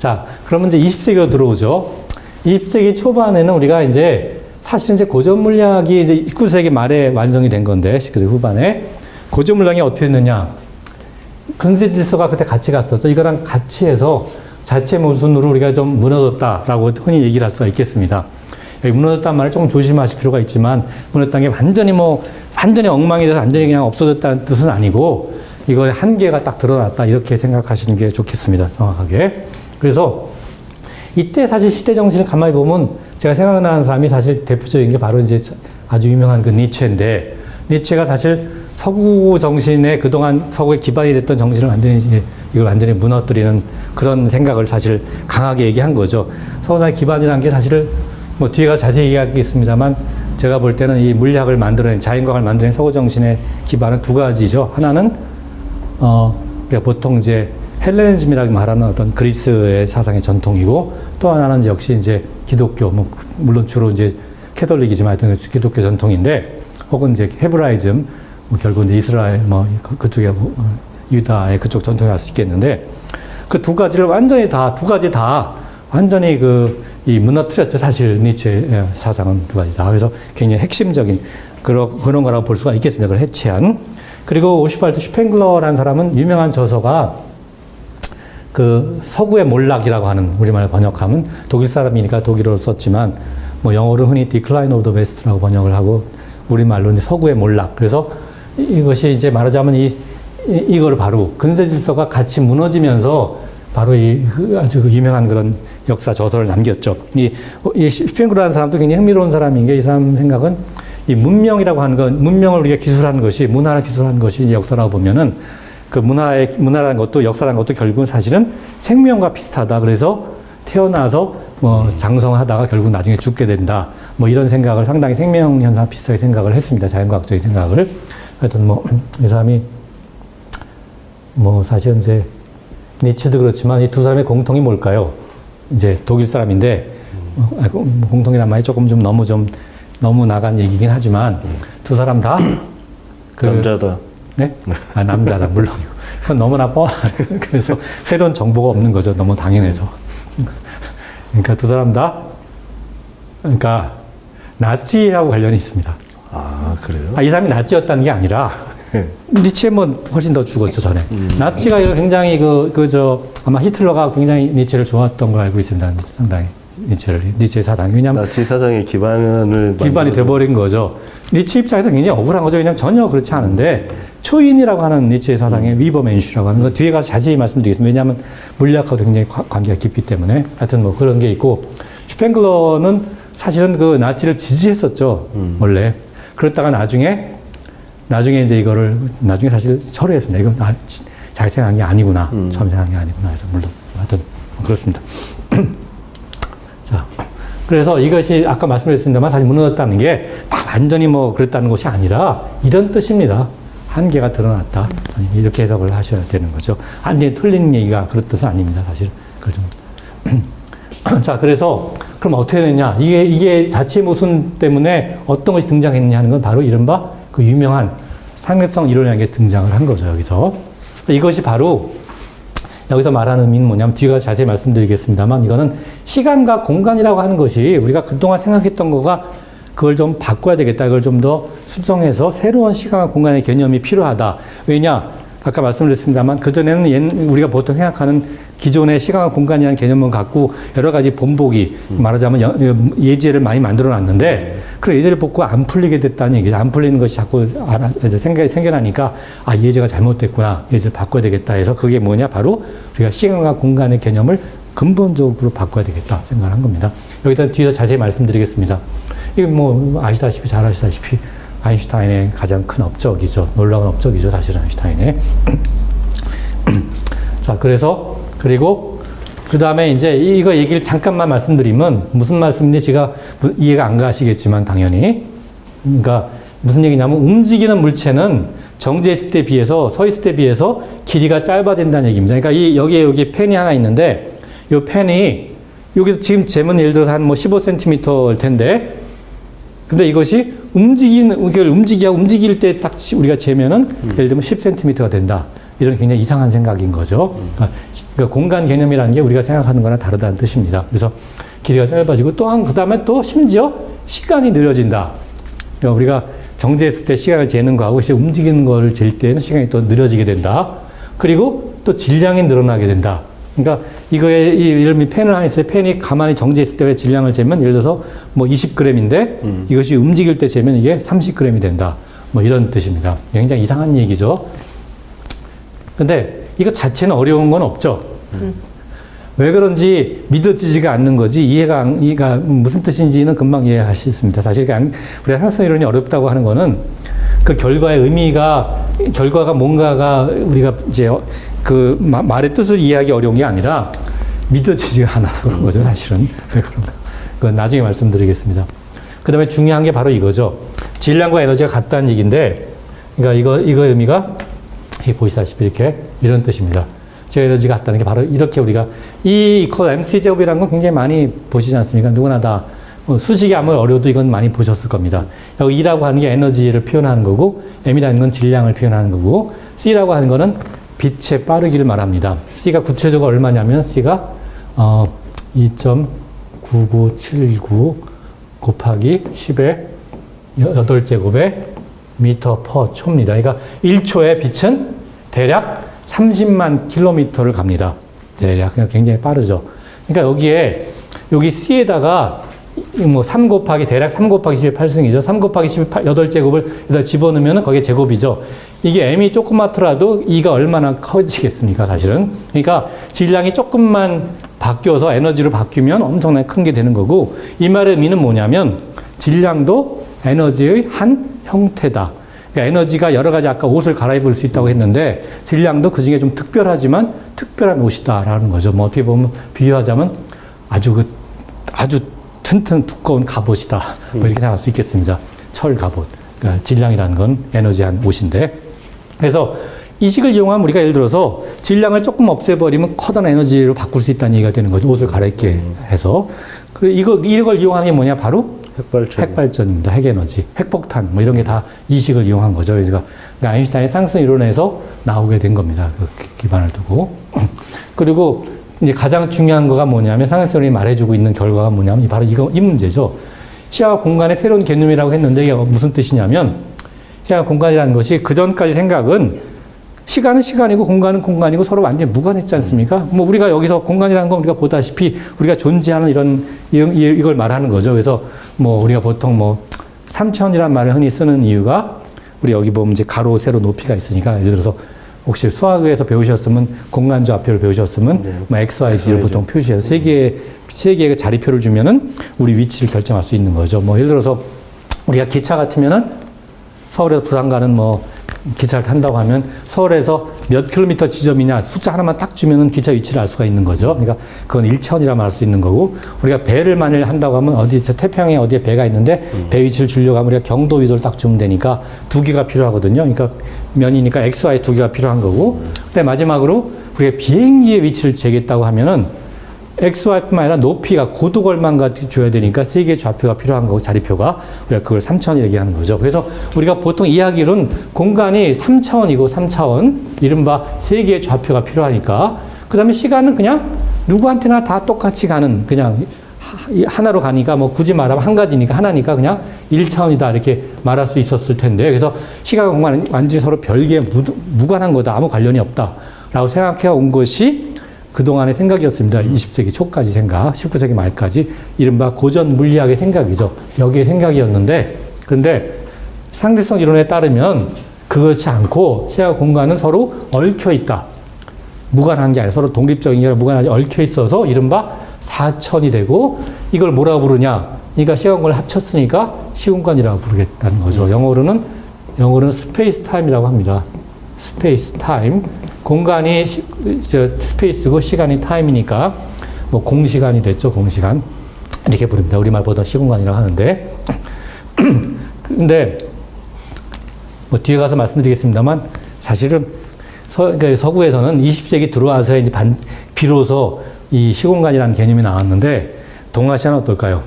자, 그러면 이제 20세기로 들어오죠. 20세기 초반에는 우리가 이제 사실 이제 고전 물리학이 이제 19세기 말에 완성이 된 건데, 19세기 후반에 고전 물리학이 어떻게 됐느냐? 근세 질서가 그때 같이 갔었죠. 이거랑 같이 해서 자체 모순으로 우리가 좀 무너졌다라고 흔히 얘기를 할 수가 있겠습니다. 여기 무너졌다는 말을 조금 조심하실 필요가 있지만, 무너졌다는 게 완전히 엉망이 돼서 완전히 그냥 없어졌다는 뜻은 아니고, 이거의 한계가 딱 드러났다. 이렇게 생각하시는 게 좋겠습니다. 정확하게. 그래서 이때 사실 시대 정신을 가만히 보면 제가 생각나는 사람이 사실 대표적인 게 바로 이제 아주 유명한 그 니체인데, 니체가 사실 서구 정신에 그동안 서구에 기반이 됐던 정신을 이걸 완전히 무너뜨리는 그런 생각을 사실 강하게 얘기한 거죠. 서구사의 기반이라는 게 사실 뭐 뒤에 가서 자세히 얘기하겠습니다만, 제가 볼 때는 이 물리학을 만들어낸, 자연과학을 만들어낸 서구 정신의 기반은 두 가지죠. 하나는 우리가 보통 이제 헬레니즘이라고 말하는 어떤 그리스의 사상의 전통이고, 또 하나는 역시 이제 기독교, 물론 주로 이제 캐톨릭이지만 하여튼 기독교 전통인데, 혹은 이제 헤브라이즘, 결국 이제 이스라엘, 그쪽에 유다의 그쪽 전통이 할 수 있겠는데, 그 두 가지를 완전히 완전히 이 무너뜨렸죠. 사실 니체의 사상은 두 가지 다. 그래서 굉장히 핵심적인 그런 거라고 볼 수가 있겠습니다. 그걸 해체한. 그리고 오시발드 슈팽글러라는 사람은 유명한 저서가 그 서구의 몰락이라고 하는, 우리말 번역하면 독일 사람이니까 독일어로 썼지만 영어로 흔히 Decline of the West라고 번역을 하고, 우리말로 이제 서구의 몰락. 그래서 이것이 이제 말하자면 이걸 바로 근세 질서가 같이 무너지면서 바로 아주 유명한 그런 역사 저서를 남겼죠. 이 슈팽글러라는 사람도 굉장히 흥미로운 사람인 게, 이 사람 생각은 이 문명이라고 하는 건, 문명을 우리가 기술하는 것이, 문화를 기술하는 것이 이제 역사라고 보면은, 그 문화라는 것도, 역사라는 것도 결국은 사실은 생명과 비슷하다. 그래서 태어나서 장성하다가 결국 나중에 죽게 된다. 이런 생각을, 상당히 생명 현상 비슷하게 생각을 했습니다. 자연과학적인 생각을. 하여튼 이 사람이 사실 이제 니체도 그렇지만 이 두 사람의 공통이 뭘까요? 이제 독일 사람인데, 공통이란 말이 조금 너무 나간 얘기긴 하지만, 두 사람 다 남자다. 네? 남자다, 물론이고. 그건 너무나 그래서 새로운 정보가 없는 거죠. 너무 당연해서. 그러니까 두 사람 다, 나치하고 관련이 있습니다. 아, 그래요? 이 사람이 나치였다는 게 아니라, 니체는 훨씬 더 죽었죠, 전에. 나치가 굉장히 아마 히틀러가 굉장히 니체를 좋아했던 걸 알고 있습니다. 상당히. 니체의 사상. 왜냐면. 나치 사상의 기반이 돼버린 거죠. 니체 입장에서 굉장히 억울한 거죠. 왜냐면 전혀 그렇지 않은데, 초인이라고 하는 니체의 사상의 위버멘슈라고 하는 거 뒤에 가서 자세히 말씀드리겠습니다. 왜냐하면 물리학하고 굉장히 관계가 깊기 때문에. 하여튼 그런 게 있고, 슈팽글러는 사실은 그 나치를 지지했었죠. 원래. 그랬다가 나중에 이제 이거를, 나중에 사실 철회했습니다. 이건 자기 생각한 게 아니구나. 처음 생각한 게 아니구나. 그래서 물론. 하여튼, 그렇습니다. 자. 그래서 이것이 아까 말씀드렸습니다만 사실 무너졌다는 게 다 완전히 그랬다는 것이 아니라 이런 뜻입니다. 한계가 드러났다. 이렇게 해석을 하셔야 되는 거죠. 완전히 틀린 얘기가 그런 뜻은 아닙니다. 사실. 자, 그래서 그럼 어떻게 되냐? 이게 자체 모순 때문에 어떤 것이 등장했느냐 하는 건 바로 이른바 그 유명한 상대성 이론이라는 게 등장을 한 거죠. 여기서. 이것이 바로 여기서 말하는 의미는 뭐냐면, 뒤에 가서 자세히 말씀드리겠습니다만, 이거는 시간과 공간이라고 하는 것이 우리가 그동안 생각했던 거가 그걸 좀 바꿔야 되겠다. 이걸 좀 더 수정해서 새로운 시간과 공간의 개념이 필요하다. 왜냐? 아까 말씀드렸습니다만, 그전에는 우리가 보통 생각하는 기존의 시간과 공간이라는 개념을 갖고 여러 가지 본보기, 말하자면 예제를 많이 만들어 놨는데, 그 예제를 보고 안 풀리게 됐다는 얘기죠. 안 풀리는 것이 자꾸 생겨나니까, 예제가 잘못됐구나. 예제를 바꿔야 되겠다 해서 그게 뭐냐? 바로 우리가 시간과 공간의 개념을 근본적으로 바꿔야 되겠다 생각한 겁니다. 여기다 뒤에서 자세히 말씀드리겠습니다. 이거 잘 아시다시피 아인슈타인의 가장 큰 업적이죠. 놀라운 업적이죠. 사실은 아인슈타인의. 자, 그리고 그 다음에 이제 이거 얘기를 잠깐만 말씀드리면, 무슨 말씀인지 제가 이해가 안 가시겠지만 당연히. 그러니까 무슨 얘기냐면, 움직이는 물체는 정지했을 때 비해서, 서 있을 때 비해서 길이가 짧아진다는 얘기입니다. 그러니까 여기 펜이 하나 있는데, 이 펜이 여기서 지금 재면 예를 들어서 한 15cm일 텐데, 근데 이것이 움직일 때 딱 우리가 재면은 예를 들면 10cm가 된다. 이런 굉장히 이상한 생각인 거죠. 그러니까 공간 개념이라는 게 우리가 생각하는 거랑 다르다는 뜻입니다. 그래서 길이가 짧아지고 또한 그 다음에 또 심지어 시간이 느려진다. 그러니까 우리가 정지했을 때 시간을 재는 거하고 움직이는 거를 잴 때는 시간이 또 느려지게 된다. 그리고 또 질량이 늘어나게 된다. 그러니까 이거에 예를 들면 펜을 하나 있어요. 펜이 가만히 정지했을 때 질량을 재면 예를 들어서 뭐 20g인데 이것이 움직일 때 재면 이게 30g이 된다. 뭐 이런 뜻입니다. 굉장히 이상한 얘기죠. 근데 이거 자체는 어려운 건 없죠. 왜 그런지 믿어지지가 않는 거지 이해가 무슨 뜻인지는 금방 이해하실 수 있습니다. 사실 우리가 상승 이론이 어렵다고 하는 거는 그 결과의 결과가 뭔가가 우리가 이제 그 말의 뜻을 이해하기 어려운 게 아니라 믿어지지가 않아서 그런 거죠, 사실은. 왜 그런가? 그건 나중에 말씀드리겠습니다. 그 다음에 중요한 게 바로 이거죠. 질량과 에너지가 같다는 얘기인데, 그러니까 이거 의미가 보시다시피 이렇게 이런 뜻입니다. 제 에너지가 같다는 게 바로 이렇게 우리가 이 이퀄 mc제곱이라는 건 굉장히 많이 보시지 않습니까? 누구나 다 수식이 아무리 어려워도 이건 많이 보셨을 겁니다. 여기 E라고 하는 게 에너지를 표현하는 거고 M이라는 건 질량을 표현하는 거고 C라고 하는 거는 빛의 빠르기를 말합니다. C가 구체적으로 얼마냐면 C가 2.9979 곱하기 10의 8제곱의 미터 퍼 초입니다. 그러니까 1초의 빛은 대략 30만 킬로미터를 갑니다. 대략 굉장히 빠르죠. 그러니까 여기 C에다가 뭐 3 곱하기 대략 3 곱하기 10의 8승이죠. 3 곱하기 10의 8제곱을 여기다 집어넣으면 거기에 제곱이죠. 이게 M이 조그맣더라도 E가 얼마나 커지겠습니까, 사실은. 그러니까 질량이 조금만 바뀌어서 에너지로 바뀌면 엄청나게 큰 게 되는 거고, 이 말의 의미는 뭐냐면 질량도 에너지의 한 형태다. 그러니까 에너지가 여러 가지 아까 옷을 갈아입을 수 있다고 했는데 질량도 그 중에 좀 특별하지만 특별한 옷이다라는 거죠. 뭐 어떻게 보면 비유하자면 아주 튼튼 두꺼운 갑옷이다. 뭐 이렇게 생각할 수 있겠습니다. 철 갑옷. 그러니까 질량이라는 건 에너지한 옷인데. 그래서 이 식을 이용하면 우리가 예를 들어서 질량을 조금 없애버리면 커다란 에너지로 바꿀 수 있다는 얘기가 되는 거죠. 옷을 갈아입게 해서. 그리고 이걸 이용하는 게 뭐냐? 바로 핵발전입니다. 핵에너지, 핵폭탄, 뭐 이런 게 다 이 식을 이용한 거죠. 그러니까 아인슈타인의 상승 이론에서 나오게 된 겁니다. 그 기반을 두고. 그리고 이제 가장 중요한 거가 뭐냐면 상승 이론이 말해주고 있는 결과가 뭐냐면 바로 이 문제죠. 시야와 공간의 새로운 개념이라고 했는데 이게 무슨 뜻이냐면 시야와 공간이라는 것이 그 전까지 생각은 시간은 시간이고 공간은 공간이고 서로 완전히 무관했지 않습니까? 뭐 우리가 여기서 공간이라는 건 우리가 보다시피 우리가 존재하는 이걸 말하는 거죠. 그래서 뭐 우리가 보통 뭐 3차원이라는 말을 흔히 쓰는 이유가 우리 여기 보면 이제 가로, 세로, 높이가 있으니까 예를 들어서 혹시 수학에서 배우셨으면 공간 좌표를 배우셨으면 뭐 X, Y, Z를 보통 표시해서 세 개의 자리표를 주면은 우리 위치를 결정할 수 있는 거죠. 뭐 예를 들어서 우리가 기차 같으면은 서울에서 부산 가는 뭐 기차를 탄다고 하면 서울에서 몇 킬로미터 지점이냐 숫자 하나만 딱 주면은 기차 위치를 알 수가 있는 거죠. 그러니까 그건 1차원이라 말할 수 있는 거고 우리가 배를 만일 한다고 하면 어디 태평양에 어디에 배가 있는데 배 위치를 주려고 하면 우리가 경도 위도를 딱 주면 되니까 두 개가 필요하거든요. 그러니까 면이니까 X, Y 두 개가 필요한 거고 근데 마지막으로 우리가 비행기의 위치를 재겠다고 하면은 XY뿐만 아니라 높이가 고도가 얼마인가 줘야 되니까 세 개의 좌표가 필요한 거고 자리표가 우리가 그걸 3차원 얘기하는 거죠. 그래서 우리가 보통 이야기로는 공간이 3차원이고 3차원 이른바 세 개의 좌표가 필요하니까 그 다음에 시간은 그냥 누구한테나 다 똑같이 가는 그냥 하나로 가니까 뭐 굳이 말하면 한 가지니까 하나니까 그냥 1차원이다 이렇게 말할 수 있었을 텐데 그래서 시간과 공간은 완전히 서로 별개의 무관한 거다. 아무 관련이 없다 라고 생각해 온 것이 그동안의 생각이었습니다. 20세기 초까지 생각, 19세기 말까지 이른바 고전 물리학의 생각이죠. 여기에 생각이었는데 그런데 상대성 이론에 따르면 그렇지 않고 시야와 공간은 서로 얽혀 있다. 무관한 게 아니라 서로 독립적인 게 아니라 무관하게 얽혀 있어서 이른바 사천이 되고 이걸 뭐라고 부르냐? 그러니까 시야와 공간을 합쳤으니까 시공간이라고 부르겠다는 거죠. 영어로는 스페이스 타임이라고 합니다. 스페이스 타임. 공간이 스페이스고 시간이 타임이니까 뭐 공시간이 됐죠. 공시간 이렇게 부릅니다. 우리말보다 시공간이라고 하는데 근데 뭐 뒤에 가서 말씀드리겠습니다만 사실은 그러니까 서구에서는 20세기 들어와서 이제 비로소 이 시공간이라는 개념이 나왔는데 동아시아는 어떨까요?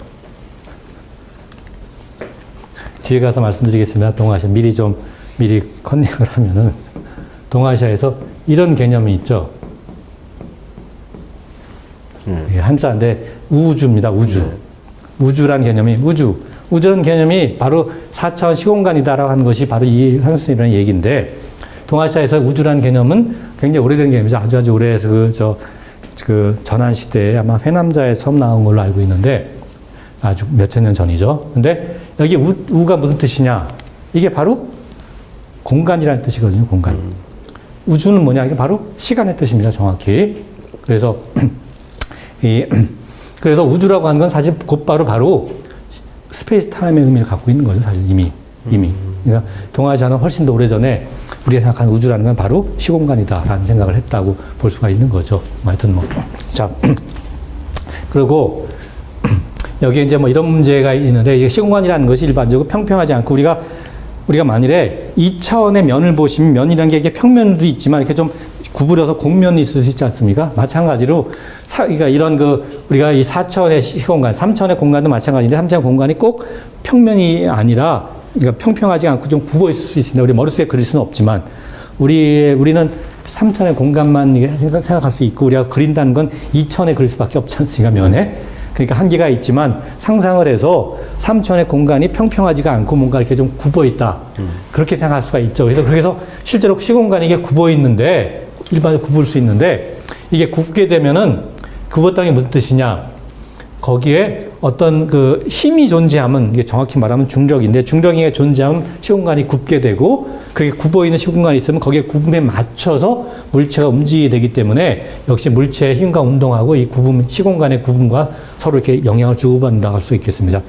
뒤에 가서 말씀드리겠습니다. 동아시아 미리 컨닝을 하면은 동아시아에서 이런 개념이 있죠. 예, 한자인데 우주입니다. 우주. 우주란 개념이 우주라는 개념이 바로 4차원 시공간이다라고 하는 것이 바로 이 한스이라는 얘기인데 동아시아에서 우주라는 개념은 굉장히 오래된 개념이죠. 아주 오래해서 그 전한 시대에 아마 회남자에 처음 나온 걸로 알고 있는데 아주 몇천 년 전이죠. 근데 여기 우가 무슨 뜻이냐? 이게 바로 공간이라는 뜻이거든요. 공간. 우주는 뭐냐? 이게 바로 시간의 뜻입니다. 정확히. 그래서 그래서 우주라고 하는 건 사실 곧바로 바로 스페이스 타임의 의미를 갖고 있는 거죠. 사실 이미. 그러니까 동아시아는 훨씬 더 오래전에 우리가 생각하는 우주라는 건 바로 시공간이다라는 생각을 했다고 볼 수가 있는 거죠. 하여튼 뭐. 자. 그리고 여기에 이제 뭐 이런 문제가 있는데 이게 시공간이라는 것이 일반적으로 평평하지 않고 우리가 만일에 2차원의 면을 보시면 면이라는 게 이게 평면도 있지만 이렇게 좀 구부려서 곡면이 있을 수 있지 않습니까? 마찬가지로 그러니까 이런 우리가 이 4차원의 시공간, 3차원의 공간도 마찬가지인데 3차원 공간이 꼭 평면이 아니라 그러니까 평평하지 않고 좀 굽어 있을 수 있습니다. 우리 머릿속에 그릴 수는 없지만 우리는 3차원의 공간만 생각할 수 있고 우리가 그린다는 건 2차원에 그릴 수밖에 없지 않습니까? 면에. 그러니까 한계가 있지만 상상을 해서 3차원의 공간이 평평하지가 않고 뭔가 이렇게 좀 굽어 있다. 그렇게 생각할 수가 있죠. 그래서 실제로 시공간이 이게 굽어 있는데 일반적으로 굽을 수 있는데 이게 굽게 되면은 굽었다는 게 무슨 뜻이냐? 거기에 어떤 그 힘이 존재하면 이게 정확히 말하면 중력인데 중력이 존재하면 시공간이 굽게 되고 그렇게 굽어 있는 시공간이 있으면 거기에 굽음에 맞춰서 물체가 움직이게 되기 때문에 역시 물체의 힘과 운동하고 이 시공간의 구분과 서로 이렇게 영향을 주고받는다고 할 수 있겠습니다.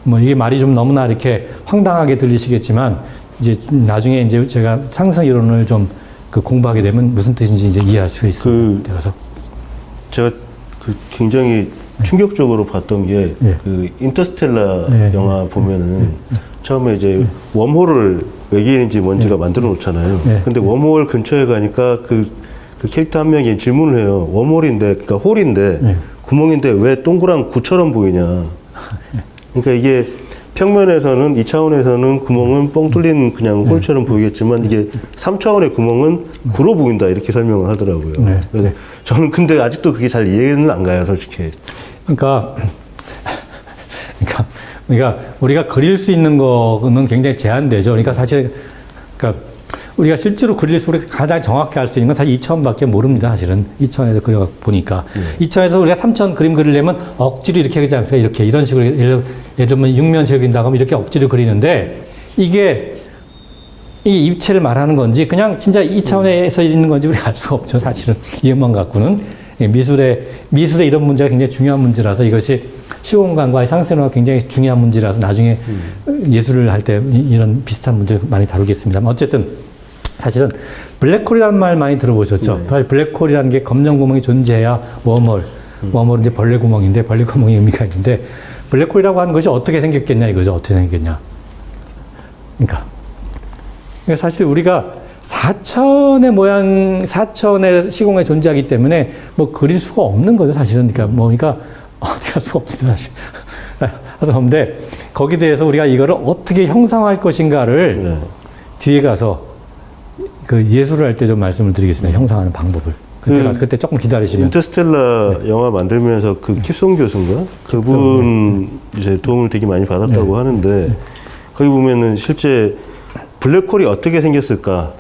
뭐 이게 말이 좀 너무나 이렇게 황당하게 들리시겠지만 이제 나중에 이제 제가 상승 이론을 좀 공부하게 되면 무슨 뜻인지 이제 이해할 수 있습니다. 그래서 제가 굉장히 충격적으로 봤던 게 인터스텔라 영화 보면은 처음에 이제 웜홀을 외계인인지 뭔지가 만들어 놓잖아요. 근데 웜홀 근처에 가니까 그 캐릭터 한 명이 질문을 해요. 웜홀인데, 그러니까 홀인데 구멍인데 왜 동그란 구처럼 보이냐. 그러니까 이게 평면에서는 2차원에서는 구멍은 뻥 뚫린 그냥 홀처럼 보이겠지만 이게 3차원의 구멍은 구로 보인다 이렇게 설명을 하더라고요. 그래서 저는 근데 아직도 그게 잘 이해는 안 가요, 솔직히. 그러니까 우리가 그릴 수 있는 거는 굉장히 제한되죠. 그러니까 사실 우리가 실제로 그릴수록 가장 정확히 알 수 있는 건 사실 2차원밖에 모릅니다. 사실은 2차원에서 그려 보니까 2차원에서 우리가 3차원 그림 그리려면 억지로 이렇게 그리지 않습니까? 이런 식으로 예를 들면 육면체를 그린다고 하면 이렇게 억지로 그리는데 이게 이 입체를 말하는 건지 그냥 진짜 2차원에서 있는 건지 우리가 알 수가 없죠. 사실은 이것만 갖고는 미술의 이런 문제가 굉장히 중요한 문제라서 이것이 시공간과의 상생과 굉장히 중요한 문제라서 나중에 예술을 할 때 이런 비슷한 문제 많이 다루겠습니다. 어쨌든 사실은 블랙홀이라는 말 많이 들어보셨죠? 블랙홀이라는 게 검정 구멍이 존재해야 웜홀은 이제 벌레 구멍인데 벌레 구멍이 의미가 있는데 블랙홀이라고 하는 것이 어떻게 생겼겠냐 이거죠. 어떻게 생겼냐. 그러니까 사실 우리가 4차원의 시공에 존재하기 때문에 뭐 그릴 수가 없는 거죠, 사실은. 그러니까 어떻게 할 수가 없습니다, 사실. 그런데 거기에 대해서 우리가 이거를 어떻게 형상화할 것인가를 뒤에 가서 예술을 할 때 좀 말씀을 드리겠습니다. 형상화하는 방법을. 그때 조금 기다리시면. 인터스텔라 영화 만들면서 킵송 교수인가? 그분 이제 도움을 되게 많이 받았다고 하는데 거기 보면은 실제 블랙홀이 어떻게 생겼을까?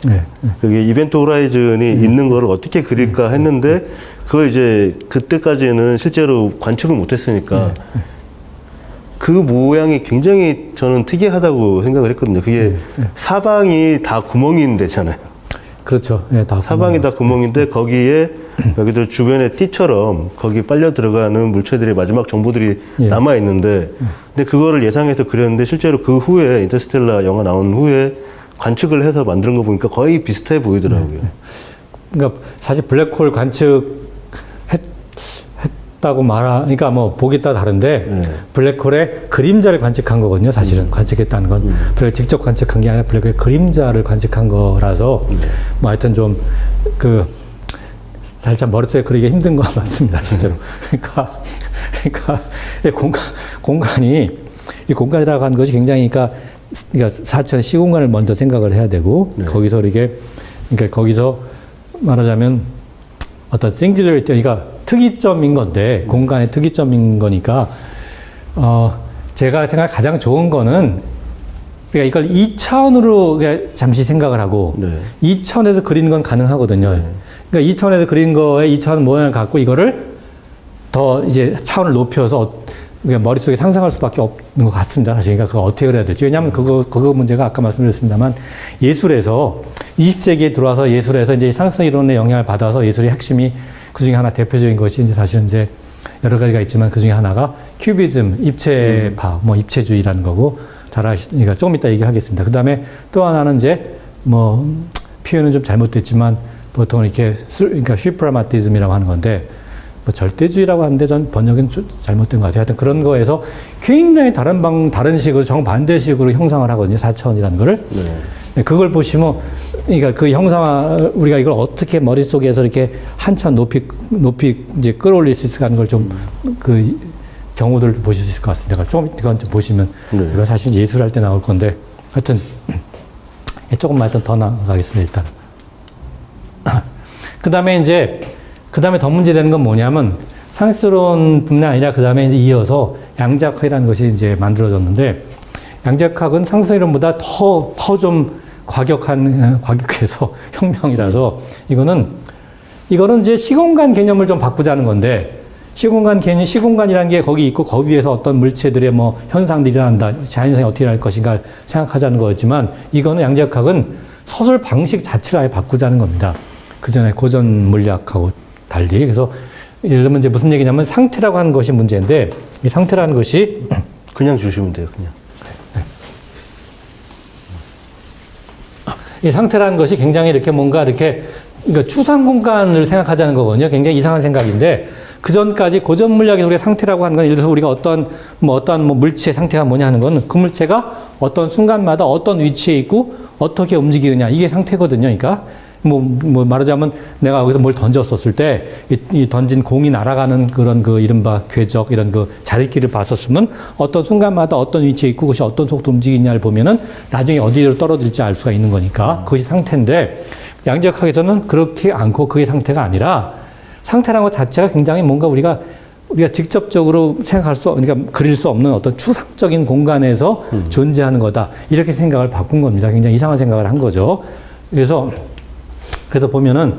그게 이벤트 호라이즌이 있는 거를 어떻게 그릴까 했는데 그걸 이제 그때까지는 실제로 관측을 못했으니까 그 모양이 굉장히 저는 특이하다고 생각을 했거든요. 그게 사방이 다 구멍인데잖아요. 그렇죠. 다 사방이 다 구멍인데 거기에 여기도 주변에 띠처럼 거기 빨려 들어가는 물체들의 마지막 정보들이 남아 있는데 근데 그거를 예상해서 그렸는데 실제로 그 후에 인터스텔라 영화 나온 후에 관측을 해서 만든 거 보니까 거의 비슷해 보이더라고요. 그러니까 사실 블랙홀 관측했다고 그러니까 뭐 보기에 따라 다른데 블랙홀의 그림자를 관측한 거거든요. 사실은 관측했다는 건 블랙 직접 관측한 게 아니라 블랙홀의 그림자를 관측한 거라서 뭐 하여튼 좀 살짝 머릿속에 그리기 힘든 건 맞습니다, 실제로. 그러니까 공간이라고 하는 것이 굉장히 그러니까 4차원의 시공간을 먼저 생각을 해야 되고 거기서 이렇게 그러니까 거기서 말하자면 어떤 singularity, 그러니까 특이점인 건데, 공간의 특이점인 거니까, 제가 생각 가장 좋은 거는, 그러니까 이걸 2차원으로 잠시 생각을 하고, 네. 2차원에서 그리는 건 가능하거든요. 그러니까 2차원에서 그린 거에 2차원 모양을 갖고 이거를 더 이제 차원을 높여서 그러니까 머릿속에 상상할 수밖에 없는 것 같습니다. 사실 그러니까 그거 어떻게 그래야 될지. 왜냐하면 그거 문제가 아까 말씀드렸습니다만 예술에서 20세기에 들어와서 예술에서 이제 상상 이론의 영향을 받아서 예술의 핵심이 그 중에 하나 대표적인 것이 이제 사실은 이제 여러 가지가 있지만 그 중에 하나가 큐비즘, 입체파, 뭐 입체주의라는 거고 잘 아시니까 조금 이따 얘기하겠습니다. 그 다음에 또 하나는 이제 뭐 표현은 좀 잘못됐지만 보통 이렇게 그러니까 슈프라마티즘이라고 하는 건데 뭐 절대주의라고 하는데 전 번역은 잘못된 것 같아요. 하여튼 그런 거에서 굉장히 다른 식으로 정반대식으로 형상을 하거든요. 4차원이라는 거를. 네. 그걸 보시면 그러니까 그 형상화 우리가 이걸 어떻게 머릿속에서 이렇게 한 차원 높이 이제 끌어올릴 수 있을까 하는 걸 좀 그 경우들을 보실 수 있을 것 같습니다. 그러니까 좀 이건 좀 보시면 이거 사실 예술할 때 나올 건데 하여튼 조금만 일단 더 나가겠습니다. 일단. 그 다음에 더 문제되는 건 뭐냐면 상수론뿐만 아니라 그 다음에 이제 이어서 양자학이라는 것이 이제 만들어졌는데 양자학은 상수론보다 더 좀 과격해서 혁명이라서 이거는 이제 시공간 개념을 좀 바꾸자는 건데 시공간이라는 게 거기 있고 거기 위에서 어떤 물체들의 뭐 현상들이 일어난다, 자연상이 어떻게 할 것인가 생각하자는 거지만 이거는 양자학은 서술 방식 자체를 아예 바꾸자는 겁니다. 그 전에 고전 물리학하고 달리. 그래서 예를 들면 이제 무슨 얘기냐면 상태라고 하는 것이 문제인데 이 상태라는 것이 그냥 주시면 돼요. 그냥. 이 상태라는 것이 굉장히 이렇게 뭔가 이렇게 그러니까 추상 공간을 생각하자는 거거든요. 굉장히 이상한 생각인데 그 전까지 고전 물리학에서 우리가 상태라고 하는 건 예를 들어서 우리가 어떤 물체의 상태가 뭐냐 하는 건 그 물체가 어떤 순간마다 어떤 위치에 있고 어떻게 움직이느냐 이게 상태거든요. 그러니까 뭐 말하자면 내가 여기서 뭘 던졌었을 때 이 던진 공이 날아가는 그런 그 이른바 궤적 이런 그 자리끼를 봤었으면 어떤 순간마다 어떤 위치에 있고 그것이 어떤 속도로 움직이냐를 보면은 나중에 어디로 떨어질지 알 수가 있는 거니까 그것이 상태인데 양자역학에서는 그렇게 않고 그게 상태가 아니라 상태라는 것 자체가 굉장히 뭔가 우리가 직접적으로 그러니까 그릴 수 없는 어떤 추상적인 공간에서 존재하는 거다 이렇게 생각을 바꾼 겁니다. 굉장히 이상한 생각을 한 거죠. 그래서 보면은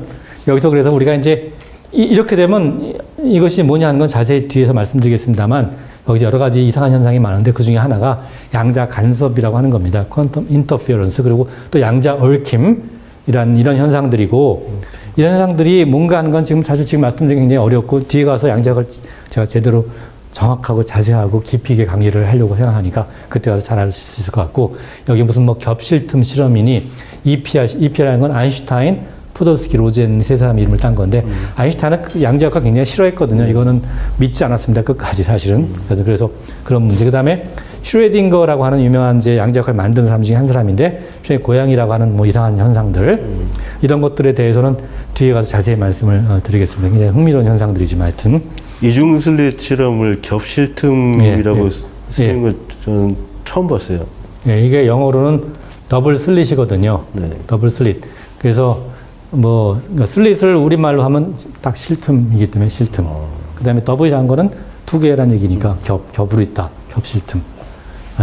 여기서 그래서 우리가 이제 이렇게 되면 이것이 뭐냐 하는 건 자세히 뒤에서 말씀드리겠습니다만 여기 여러 가지 이상한 현상이 많은데 그 중에 하나가 양자 간섭이라고 하는 겁니다. 퀀텀 인터피어런스 그리고 또 양자 얽힘 이런 현상들이고 이런 현상들이 뭔가 하는 건 사실 지금 말씀드리기 굉장히 어렵고 뒤에 가서 양자를 제가 제대로 정확하고 자세하고 깊이 있게 강의를 하려고 생각하니까 그때 가서 잘 알 수 있을 것 같고 여기 무슨 뭐 겹실 틈 실험이니 EPR라는 건 아인슈타인, 포도스키, 로젠 세 사람 이름을 딴 건데 아인슈타인은 그 양자역학 굉장히 싫어했거든요. 이거는 믿지 않았습니다. 끝까지 사실은. 그래서 그런 문제. 그 다음에 슈레딩거라고 하는 유명한 이제 양자역학을 만든 사람 중에 한 사람인데 고양이라고 하는 뭐 이상한 현상들 이런 것들에 대해서는 뒤에 가서 자세히 말씀을 드리겠습니다. 굉장히 흥미로운 현상들이지만 하여튼 이중슬릿 실험을 겹실틈이라고 쓰는 걸 저는 처음 봤어요. 예, 이게 영어로는 더블 슬릿이거든요. 네. 더블 슬릿. 그래서 그러니까 슬릿을 우리말로 하면 딱 쉴틈이기 때문에 쉴틈. 그 다음에 더블이라는 거는 두 개란 얘기니까 겹으로 있다. 겹실틈.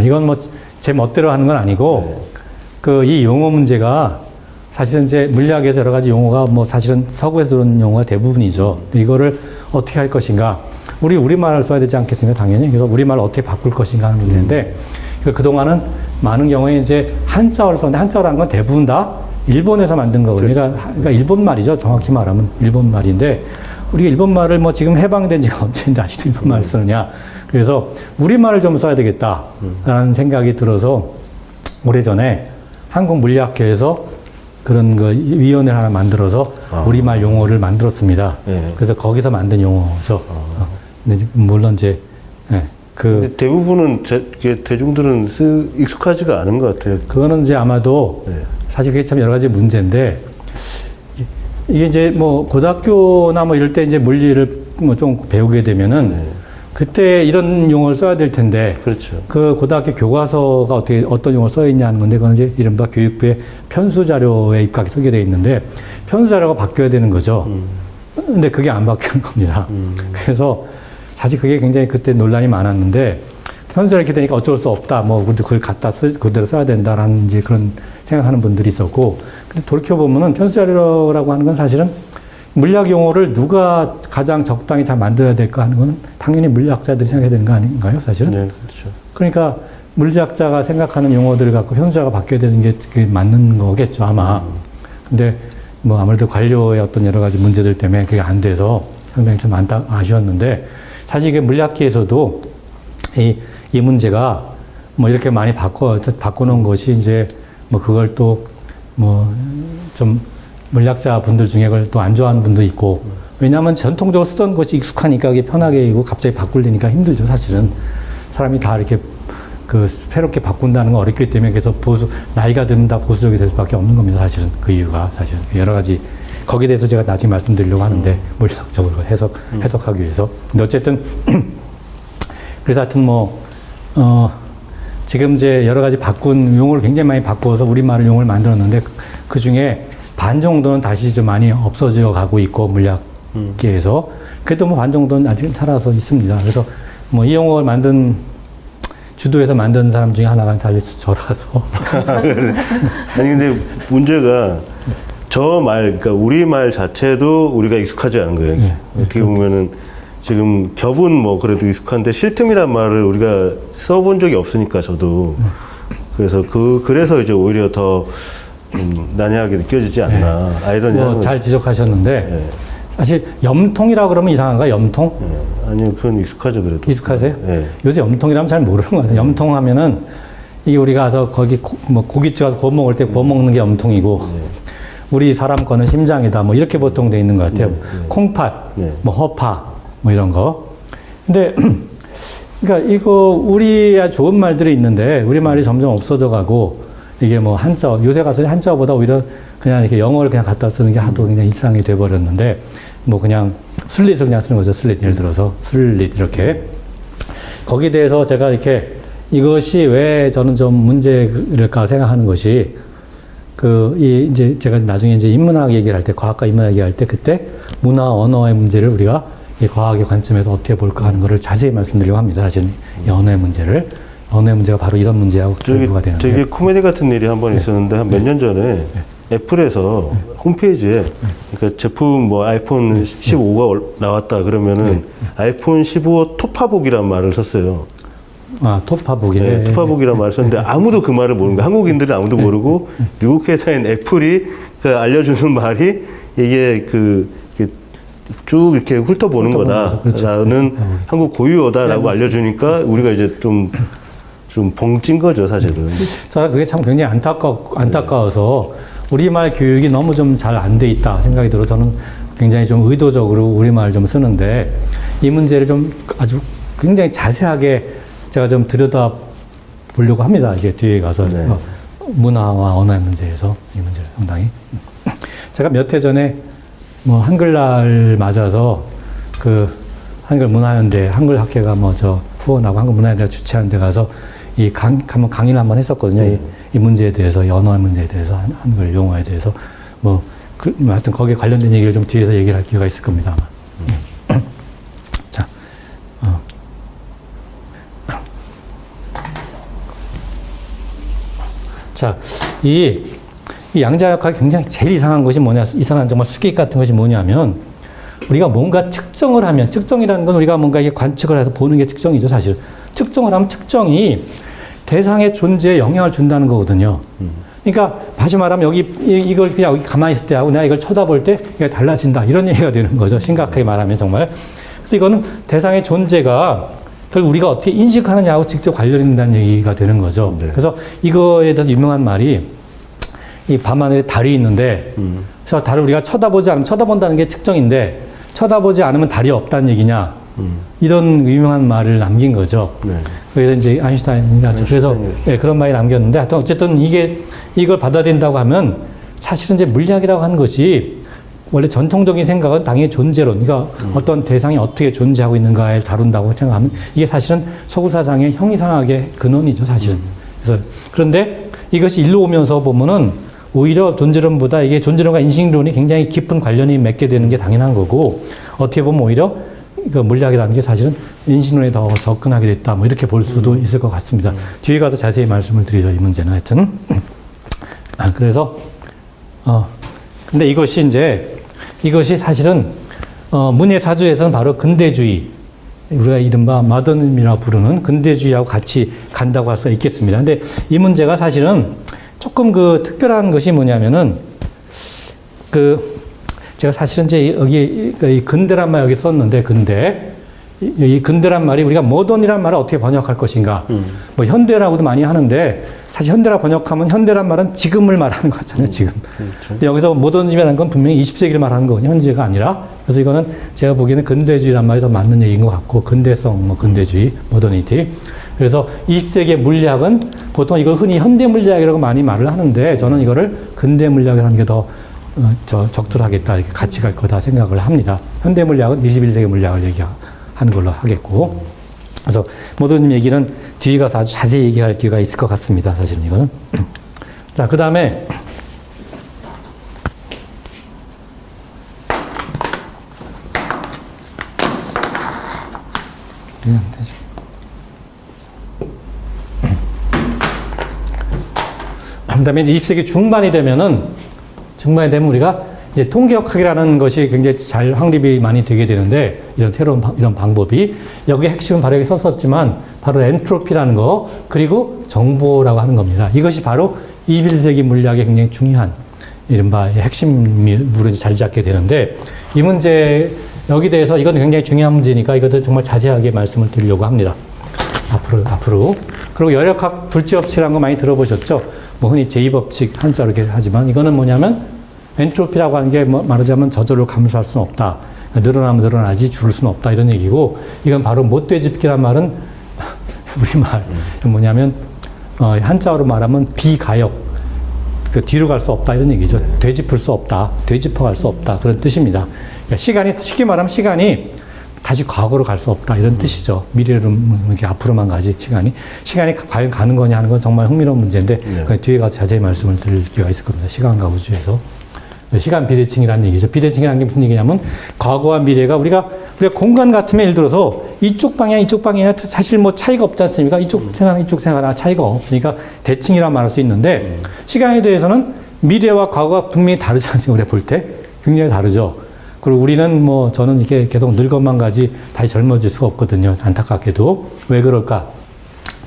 이건 뭐 제 멋대로 하는 건 아니고 이 용어 문제가 사실은 이제 물리학에서 여러 가지 용어가 뭐 사실은 서구에서 들어온 용어가 대부분이죠. 이거를 어떻게 할 것인가. 우리말을 써야 되지 않겠습니까? 당연히. 그래서 우리말을 어떻게 바꿀 것인가 하는 문제인데 그동안은 많은 경우에 이제 한자어를 썼는데 한자어라는 건 대부분 다 일본에서 만든 거거든요. 그러니까 일본 말이죠. 정확히 말하면 일본 말인데 우리가 일본 말을 뭐 지금 해방된 지가 언제인데 아직도 일본 말을 쓰느냐. 그래서 우리말을 좀 써야 되겠다라는 생각이 들어서 오래전에 한국물리학회에서 그런 위원회를 하나 만들어서 우리말 용어를 만들었습니다. 그래서 거기서 만든 용어죠. 근데 물론 이제 근데 대부분은 대중들은 익숙하지가 않은 것 같아요. 그거는 이제 아마도 사실 그게 참 여러 가지 문제인데 이게 이제 뭐 고등학교나 뭐 이럴 때 이제 물리를 뭐 좀 배우게 되면은 그때 이런 용어를 써야 될 텐데 그렇죠. 그 고등학교 교과서가 어떤 용어를 써 있냐는 건데 그건 이제 이른바 교육부의 편수 자료에 입각이 쓰게 돼 있는데 편수 자료가 바뀌어야 되는 거죠. 근데 그게 안 바뀌는 겁니다. 그래서 사실 그게 굉장히 그때 논란이 많았는데 편수가 이렇게 되니까 어쩔 수 없다. 뭐 우리도 그걸 그대로 써야 된다라는 이제 그런 생각하는 분들이 있었고 근데 돌이켜 보면은 편수 자료라고 하는 건 사실은 물리학 용어를 누가 가장 적당히 잘 만들어야 될까 하는 건 당연히 물리학자들이 생각해야 되는 거 아닌가요, 사실은? 네, 그렇죠. 그러니까 물리학자가 생각하는 용어들을 갖고 현수자가 바뀌어야 되는 게 그게 맞는 거겠죠, 아마. 근데 뭐 아무래도 관료의 어떤 여러 가지 문제들 때문에 그게 안 돼서 상당히 좀 아쉬웠는데 사실 이게 물리학계에서도 이 문제가 뭐 이렇게 많이 바꿔놓은 것이 이제 뭐 그걸 또 뭐 좀 물리학자 분들 중에 그걸 또 안 좋아하는 분도 있고 왜냐하면 전통적으로 쓰던 것이 익숙하니까 이게 편하게 이고 갑자기 바꾸려니까 힘들죠 사실은 사람이 다 이렇게 그 새롭게 바꾼다는 건 어렵기 때문에 그래서 나이가 들면 다 보수적이 될 수밖에 없는 겁니다 사실은 그 이유가 사실은 여러 가지 거기에 대해서 제가 나중에 말씀드리려고 하는데 물리학적으로 해석하기 위해서 근데 어쨌든 그래서 하여튼 지금 이제 여러 가지 바꾼 용어를 굉장히 많이 바꾸어서 우리말을 용어를 만들었는데 그 중에 반 정도는 다시 좀 많이 없어져 가고 있고 물리학계에서 그래도 뭐 반 정도는 아직 살아서 있습니다. 그래서 뭐 이 용어를 주도해서 만든 사람 중에 하나가 사실 저라서 아니 근데 문제가 그러니까 우리말 자체도 우리가 익숙하지 않은 거예요. 네. 어떻게 보면은 지금 겹은 뭐 그래도 익숙한데 실틈이란 말을 우리가 써본 적이 없으니까 저도 그래서 그래서 이제 오히려 더 좀 난해하게 느껴지지 않나 아이러니하고 잘 지적하셨는데 네. 사실 염통이라고 그러면 이상한가 염통? 네. 아니요 그건 익숙하죠 그래도 익숙하세요? 네. 요새 염통이라면 잘 모르는 것 같아요. 염통하면은 이게 우리가 가서 거기 고깃집 가서 구워 먹을 때 구워 먹는 게 염통이고 우리 사람 거는 심장이다 뭐 이렇게 보통 돼 있는 것 같아요. 콩팥, 뭐 허파 뭐 이런 거. 근데 그러니까 이거 우리야 좋은 말들이 있는데 우리 말이 점점 없어져 가고 이게 뭐 요새 가서 한자어보다 오히려 그냥 이렇게 영어를 그냥 갖다 쓰는 게 하도 그냥 일상이 돼버렸는데 뭐 그냥 슬릿을 그냥 쓰는 거죠. 슬릿 예를 들어서 슬릿 이렇게 거기에 대해서 제가 이렇게 이것이 왜 저는 좀 문제일까 생각하는 것이 이제 제가 나중에 이제 인문학 얘기를 할 때 과학과 인문학 얘기할 때 그때 문화 언어의 문제를 우리가 이 과학의 관점에서 어떻게 볼까 하는 거를 자세히 말씀드리려고 합니다. 사실 이 언어의 문제를 언어의 문제가 바로 이런 문제하고 결부가 되는데 되게 코미디 같은 일이 한 번 있었는데 한 몇 년 전에 애플에서 홈페이지에 그러니까 제품 뭐 아이폰 15가 나왔다 그러면은 아이폰 15 토파복이란 말을 썼어요. 아, 토파복이. 네, 토파복이란 말을 썼는데 아무도 그 말을 모르는 거예요. 한국인들은 아무도 모르고 미국 회사인 애플이 알려주는 말이 이게 쭉 이렇게 훑어보는 거다라는 그렇죠. 한국 고유어다라고 알려주니까 우리가 이제 좀 벙찐 거죠, 사실은. 저는 그게 참 굉장히 안타까워서 우리말 교육이 너무 좀 잘 안 돼 있다 생각이 들어 저는 굉장히 좀 의도적으로 우리말을 좀 쓰는데 이 문제를 좀 아주 굉장히 자세하게 제가 좀 들여다 보려고 합니다. 이제 뒤에 가서 문화와 언어의 문제에서 이 문제를 상당히 제가 몇 해 전에 뭐 한글날 맞아서 한글 문화연대 한글학회가 후원하고 한글문화연대가 주최하는 데 가서 한번 강의를 한번 했었거든요. 이 문제에 대해서, 이 언어의 문제에 대해서, 한글 용어에 대해서. 하여튼 거기에 관련된 얘기를 좀 뒤에서 얘기를 할 기회가 있을 겁니다, 아마. 자, 자, 이 양자역학이 굉장히 제일 이상한 것이 이상한 정말 수기획 같은 것이 뭐냐면, 우리가 뭔가 측정을 하면, 측정이라는 건 우리가 뭔가 이게 관측을 해서 보는 게 측정이죠, 사실. 측정을 하면 측정이 대상의 존재에 영향을 준다는 거거든요. 그러니까 다시 말하면 이걸 그냥 여기 가만히 있을 때하고 내가 이걸 쳐다볼 때 이게 달라진다. 이런 얘기가 되는 거죠. 심각하게 말하면 정말. 그래서 이거는 대상의 존재가 그걸 우리가 어떻게 인식하느냐하고 직접 관련이 된다는 얘기가 되는 거죠. 네. 그래서 이거에 대해서 유명한 말이 이 밤하늘에 달이 있는데 그래서 달을 우리가 쳐다본다는 게 측정인데 쳐다보지 않으면 달이 없다는 얘기냐. 이런 유명한 말을 남긴 거죠. 네. 그래서 이제 아인슈타인이라죠. 그래서 그런 말이 남겼는데 하여튼 어쨌든 이걸 받아들인다고 하면 사실은 이제 물리학이라고 하는 것이 원래 전통적인 생각은 당연히 존재론, 그러니까 어떤 대상이 어떻게 존재하고 있는가를 다룬다고 생각하면 이게 사실은 서구 사상의 형이상학의 근원이죠, 사실은. 그래서 그런데 이것이 일로 오면서 보면은 오히려 존재론보다 이게 존재론과 인식론이 굉장히 깊은 관련이 맺게 되는 게 당연한 거고, 어떻게 보면 오히려 그 물리학이라는 게 사실은 인식론에 더 접근하게 됐다, 뭐 이렇게 볼 수도 있을 것 같습니다. 뒤에 가서 자세히 말씀을 드리죠, 이 문제는 하여튼. 그래서 근데 이것이 사실은 문예 사주에서는 바로 근대주의, 우리가 이른바 마더니즘이라고 부르는 근대주의하고 같이 간다고 할 수 있겠습니다. 근데 이 문제가 사실은 조금 그 특별한 것이 뭐냐면은 제가 사실은 이제 여기 이 근대란 말 여기 썼는데, 이 근대란 말이 우리가 모던이란 말을 어떻게 번역할 것인가. 뭐 현대라고도 많이 하는데, 사실 현대라 번역하면 현대란 말은 지금을 말하는 거잖아요, 지금. 그렇죠. 근데 여기서 모더니즘이라는 건 분명히 20세기를 말하는 거거든요, 현재가 아니라. 그래서 이거는 제가 보기에는 근대주의란 말이 더 맞는 얘기인 것 같고, 근대성, 뭐 근대주의, 모더니티. 그래서 20세기의 물리학은 보통 이걸 흔히 현대 물리학이라고 많이 말을 하는데, 저는 이거를 근대 물리학이라는 게 더 적절하겠다, 이렇게 같이 갈 거다 생각을 합니다. 현대 물리학은 21세기 물리학을 얘기하는 걸로 하겠고. 그래서 모더니즘 얘기는 뒤에 가서 아주 자세히 얘기할 기회가 있을 것 같습니다, 사실은 이거는. 자, 그 다음에 그 다음에 이제 20세기 중반이 되면 우리가 이제 통계역학이라는 것이 굉장히 잘 확립이 많이 되게 되는데, 이런 새로운 이런 방법이, 여기 핵심은 바로 여기 썼었지만, 바로 엔트로피라는 거, 그리고 정보라고 하는 겁니다. 이것이 바로 21세기 물리학의 굉장히 중요한, 이른바 핵심으로 자리 잡게 되는데, 이 문제, 여기 대해서 이건 굉장히 중요한 문제니까 이것도 정말 자세하게 말씀을 드리려고 합니다. 앞으로. 그리고 열역학 둘째법칙이라는 거 많이 들어보셨죠? 뭐 흔히 제2법칙 한자로 이렇게 하지만, 이거는 뭐냐면 엔트로피라고 하는 게 말하자면 저절로 감소할 수는 없다. 늘어나면 늘어나지 줄을 수는 없다, 이런 얘기고, 이건 바로 못되짚기란 말은 우리말 뭐냐면 한자어로 말하면 비가역, 그 뒤로 갈 수 없다, 이런 얘기죠. 되짚을 수 없다, 되짚어 갈 수 없다, 그런 뜻입니다. 그러니까 시간이, 쉽게 말하면 시간이 다시 과거로 갈 수 없다, 이런 뜻이죠. 미래로 이렇게 앞으로만 가지, 시간이 과연 가는 거냐 하는 건 정말 흥미로운 문제인데, 뒤에 가서 자세히 말씀을 드릴 기회가 있을 겁니다. 시간과 우주에서. 시간 비대칭이라는 얘기죠. 비대칭이라는 게 무슨 얘기냐면, 과거와 미래가 우리가 공간 같으면, 예를 들어서 이쪽 방향 사실 뭐 차이가 없지 않습니까? 이쪽 생각 차이가 없으니까 대칭이라고 말할 수 있는데, 시간에 대해서는 미래와 과거가 분명히 다르지 않습니까? 우리가 볼 때 굉장히 다르죠. 그리고 우리는 저는 이렇게 계속 늙어만 가지 다시 젊어질 수가 없거든요, 안타깝게도. 왜 그럴까?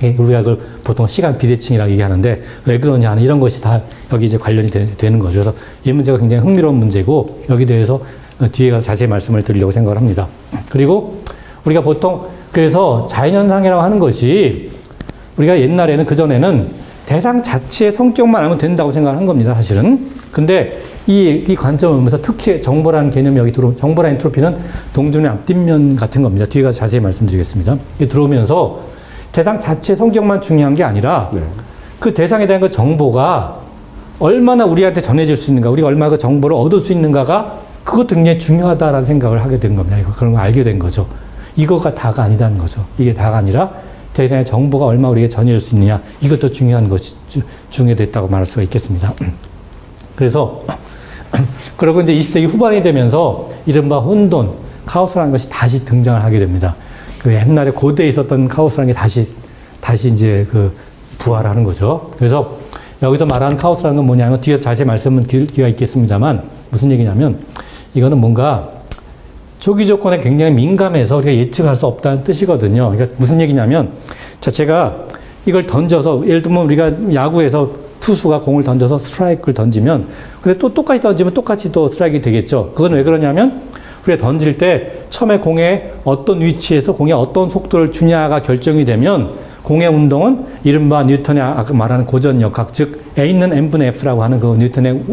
우리가 그걸 보통 시간 비대칭이라고 얘기하는데, 왜 그러냐 하는 이런 것이 다 여기 이제 관련이 되는 거죠. 그래서 이 문제가 굉장히 흥미로운 문제고, 여기 대해서 뒤에 가서 자세히 말씀을 드리려고 생각을 합니다. 그리고 우리가 보통, 그래서 자연현상이라고 하는 것이, 우리가 옛날에는, 그전에는 대상 자체의 성격만 알면 된다고 생각을 한 겁니다, 사실은. 근데 이 관점을 보면서 특히 정보라는 개념이 여기 정보라 엔트로피는 동전의 앞뒷면 같은 겁니다. 뒤에 가서 자세히 말씀드리겠습니다. 이게 들어오면서 대상 자체의 성격만 중요한 게 아니라, 그 대상에 대한 그 정보가 얼마나 우리한테 전해질 수 있는가, 우리가 얼마나 그 정보를 얻을 수 있는가가, 그것도 굉장히 중요하다라는 생각을 하게 된 겁니다. 그런 걸 알게 된 거죠. 이거가 다가 아니다는 거죠. 이게 다가 아니라 대상의 정보가 얼마나 우리에게 전해질 수 있느냐, 이것도 중요한 것이 중요됐다고 말할 수가 있겠습니다. 그래서 그리고 이제 20세기 후반이 되면서 이른바 혼돈, 카오스라는 것이 다시 등장을 하게 됩니다. 그 옛날에 고대에 있었던 카오스라는 게 다시 이제 부활하는 거죠. 그래서 여기서 말하는 카오스라는 건 뭐냐면, 뒤에 자세히 말씀을 드릴 기회가 있겠습니다만, 무슨 얘기냐면, 이거는 뭔가 조기 조건에 굉장히 민감해서 우리가 예측할 수 없다는 뜻이거든요. 그러니까 무슨 얘기냐면, 제가 이걸 던져서, 예를 들면 우리가 야구에서 투수가 공을 던져서 스트라이크를 던지면, 근데 또 똑같이 던지면 똑같이 또 스트라이크가 되겠죠. 그건 왜 그러냐면, 우리가 던질 때 처음에 공에 어떤 위치에서 공에 어떤 속도를 주냐가 결정이 되면, 공의 운동은 이른바 뉴턴의 아까 말하는 고전역학, 즉 A는 M분의 F라고 하는 그 뉴턴의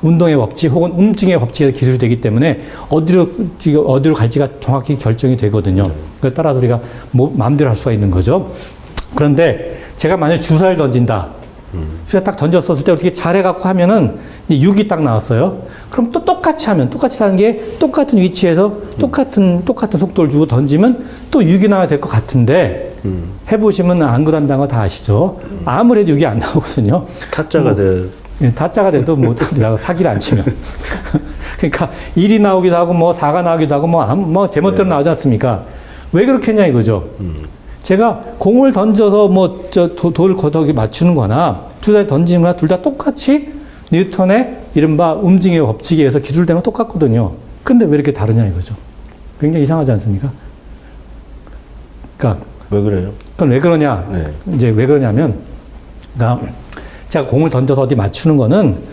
운동의 법칙 혹은 움직임의 법칙에 기술이 되기 때문에 어디로 갈지가 정확히 결정이 되거든요. 그에 따라서 우리가 마음대로 할 수가 있는 거죠. 그런데 제가 만약 주사를 던진다, 주사위 딱 던졌었을 때 어떻게 잘해갖고 하면은 이제 6이 딱 나왔어요. 그럼 또 똑같이 하면, 똑같이 하는 게 똑같은 위치에서 똑같은 속도를 주고 던지면 또 6이 나와야 될 것 같은데, 해보시면 안 그런다는 거 다 아시죠? 아무래도 6이 안 나오거든요. 타짜가 돼. 다짜가 돼도 못 합니다. 사기를 안 치면. 그러니까 1이 나오기도 하고, 뭐 4가 나오기도 하고, 뭐 제멋대로 나오지 않습니까? 왜 그렇게 했냐 이거죠. 제가 공을 던져서 돌 걷어기 맞추는 거나 주사위 던지는 거나 둘 다 똑같이 뉴턴의 이른바 움직임의 법칙에 의해서 기술된 건 똑같거든요. 그런데 왜 이렇게 다르냐 이거죠. 굉장히 이상하지 않습니까? 그러니까 왜 그래요? 그건 왜 그러냐? 네. 이제 왜 그러냐면, 그러니까 제가 공을 던져서 어디 맞추는 거는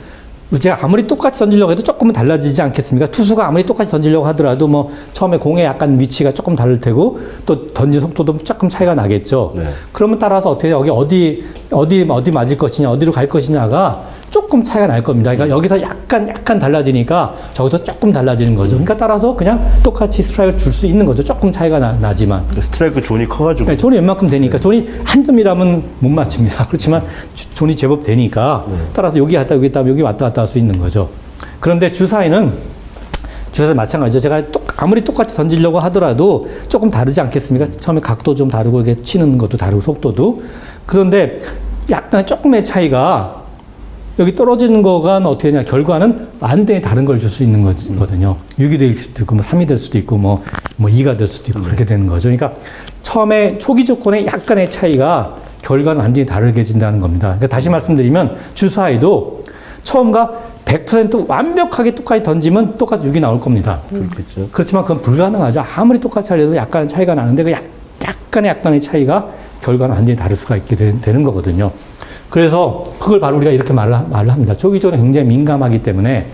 제가 아무리 똑같이 던지려고 해도 조금은 달라지지 않겠습니까? 투수가 아무리 똑같이 던지려고 하더라도 뭐 처음에 공의 약간 위치가 조금 다를 테고 또 던진 속도도 조금 차이가 나겠죠. 네. 그러면 따라서 어떻게 어디 맞을 것이냐, 어디로 갈 것이냐가 조금 차이가 날 겁니다. 그러니까 여기서 약간 달라지니까 저기서 조금 달라지는 거죠. 그러니까 따라서 그냥 똑같이 스트라이크를 줄 수 있는 거죠. 조금 차이가 나지만. 스트라이크 존이 커가지고. 네, 존이 웬만큼 되니까. 존이 한 점이라면 못 맞춥니다. 그렇지만 존이 제법 되니까 따라서 여기 왔다 여기 왔다 갔다 할 수 있는 거죠. 그런데 주사위는 마찬가지죠. 제가 아무리 똑같이 던지려고 하더라도 조금 다르지 않겠습니까? 처음에 각도 좀 다르고 이렇게 치는 것도 다르고 속도도. 그런데 약간 조금의 차이가 여기 떨어지는 거가 어떻게 되냐. 결과는 완전히 다른 걸 줄 수 있는 거거든요. 6이 될 수도 있고, 3이 될 수도 있고, 2가 될 수도 있고, 그렇게 되는 거죠. 그러니까 처음에 초기 조건에 약간의 차이가 결과는 완전히 다르게 진다는 겁니다. 그러니까 다시 말씀드리면 주사위도 처음과 100% 완벽하게 똑같이 던지면 똑같이 6이 나올 겁니다. 그렇겠죠. 그렇지만 그건 불가능하죠. 아무리 똑같이 하려도 약간 차이가 나는데 그 약간의 차이가 결과는 완전히 다를 수가 있게 되는 거거든요. 그래서 그걸 바로 우리가 이렇게 말을 합니다. 초기 조건이 굉장히 민감하기 때문에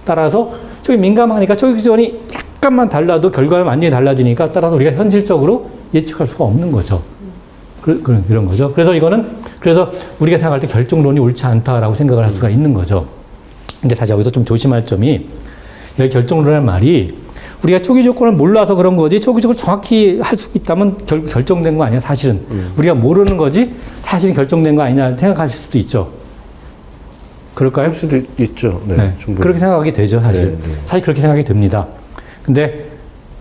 따라서 초기 민감하니까 초기 조건이 약간만 달라도 결과는 완전히 달라지니까 따라서 우리가 현실적으로 예측할 수가 없는 거죠. 그런 거죠. 그래서 우리가 생각할 때 결정론이 옳지 않다라고 생각을 할 수가 있는 거죠. 근데 사실 여기서 좀 조심할 점이 여기 결정론이라는 말이 우리가 초기 조건을 몰라서 그런 거지 초기 조건을 정확히 할 수 있다면 결정된 거 아니야 사실은. 우리가 모르는 거지 사실은 결정된 거 아니냐 생각하실 수도 있죠. 그럴까요? 할 수도 있죠. 네, 네. 그렇게 생각하게 되죠 사실. 네, 네. 사실 그렇게 생각이 됩니다. 근데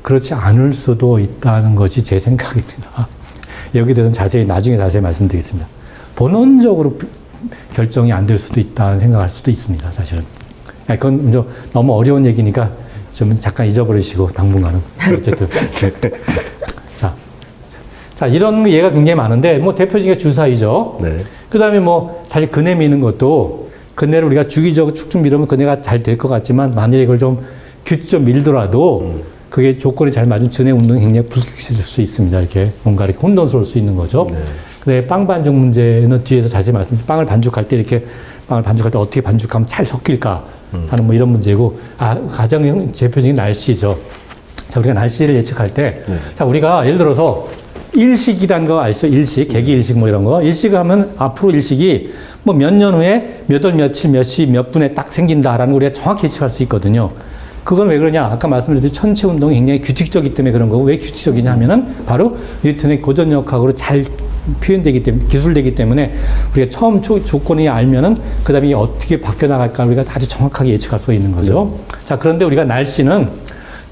그렇지 않을 수도 있다는 것이 제 생각입니다. 여기에 대해서는 나중에 자세히 말씀드리겠습니다. 본원적으로 결정이 안 될 수도 있다는 생각할 수도 있습니다, 사실은. 그건 너무 어려운 얘기니까 좀 잠깐 잊어버리시고, 당분간은. 어쨌든. 자, 이런 예가 굉장히 많은데, 대표적인 게 주사위죠. 네. 그 다음에 사실 근해 미는 것도, 근해를 우리가 주기적으로 축축 밀으면 근해가 잘 될 것 같지만, 만약에 이걸 좀 규칙적으로 밀더라도, 그게 조건이 잘 맞은 준해 운동이 굉장히 불규칙해질 수 있습니다. 이렇게 뭔가 이렇게 혼돈스러울 수 있는 거죠. 네. 근데 빵 반죽 문제는 뒤에서 자세히 말씀드릴게요. 빵을 반죽할 때 어떻게 반죽하면 잘 섞일까 하는 이런 문제고, 가장 대표적인 날씨죠. 자, 우리가 날씨를 예측할 때, 자, 우리가 예를 들어서 일식이란 거 아시죠? 일식, 개기 일식 이런 거. 일식을 하면 앞으로 일식이 몇 년 후에 몇 월 며칠 몇 시 몇 분에 딱 생긴다라는 걸 우리가 정확히 예측할 수 있거든요. 그건 왜 그러냐? 아까 말씀드렸듯이 천체 운동이 굉장히 규칙적이기 때문에 그런 거고, 왜 규칙적이냐 하면은 바로 뉴턴의 고전력학으로 잘 표현되기 때문에, 기술되기 때문에 우리가 처음 조건이 알면은 그 다음에 어떻게 바뀌어나갈까 우리가 아주 정확하게 예측할 수 있는 거죠. 자, 그런데 우리가 날씨는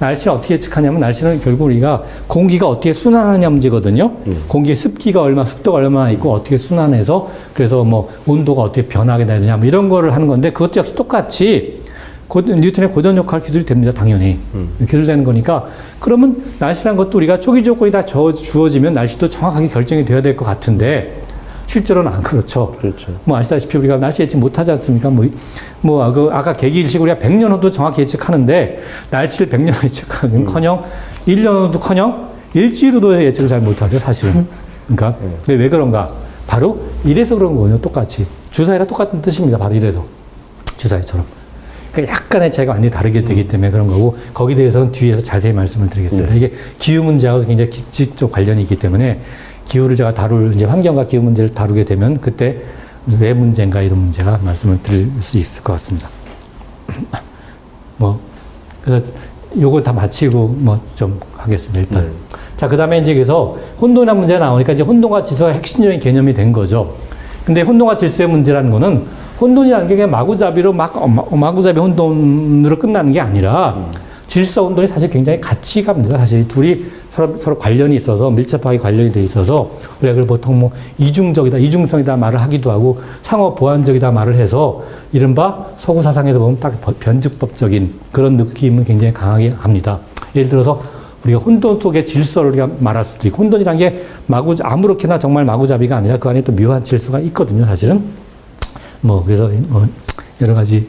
어떻게 예측하냐면 날씨는 결국 우리가 공기가 어떻게 순환하냐 문제거든요. 공기의 습도가 얼마나 있고 어떻게 순환해서 그래서 온도가 어떻게 변하게 되느냐 이런 거를 하는 건데 그것도 역시 똑같이 뉴턴의 고전역할 기술이 됩니다, 당연히. 기술되는 거니까. 그러면 날씨라는 것도 우리가 초기 조건이 다 주어지면 날씨도 정확하게 결정이 돼야 될 것 같은데, 실제로는 안 그렇죠. 그렇죠. 아시다시피 우리가 날씨 예측 못 하지 않습니까? 아까 개기일식 우리가 100년 후도 정확히 예측하는데, 날씨를 100년 예측하는 커녕, 1년 후도 커녕, 일주일 후도 예측을 잘 못 하죠, 사실은. 그러니까. 왜 그런가? 바로 이래서 그런 거예요, 똑같이. 주사위랑 똑같은 뜻입니다, 바로 이래서. 주사위처럼. 그러니까 약간의 차이가 완전히 다르게 되기 때문에 그런 거고, 거기에 대해서는 뒤에서 자세히 말씀을 드리겠습니다. 이게 기후 문제하고 굉장히 직접 관련이 있기 때문에 기후를 제가 이제 환경과 기후 문제를 다루게 되면 그때 왜 문제인가 이런 문제가 말씀을 드릴 수 있을 것 같습니다. 그래서 요거 다 마치고 좀 하겠습니다, 일단. 자, 그 다음에 이제 그래서 혼돈이라는 문제가 나오니까 이제 혼돈과 지수가 핵심적인 개념이 된 거죠. 근데 혼돈과 질서의 문제라는 거는 혼돈이라는 게 그냥 마구잡이로 마구잡이 혼돈으로 끝나는 게 아니라 질서 혼돈이 사실 굉장히 같이 갑니다. 사실 둘이 서로 관련이 있어서 밀접하게 관련이 돼 있어서 우리가 그걸 보통 뭐 이중성이다 말을 하기도 하고 상호 보완적이다 말을 해서 이른바 서구 사상에서 보면 딱 변증법적인 그런 느낌은 굉장히 강하게 합니다. 예를 들어서 우리가 혼돈 속의 질서를 우리가 말할 수도 있고 혼돈이란 게 아무렇게나 정말 마구잡이가 아니라 그 안에 또 묘한 질서가 있거든요, 사실은. 뭐 그래서 여러 가지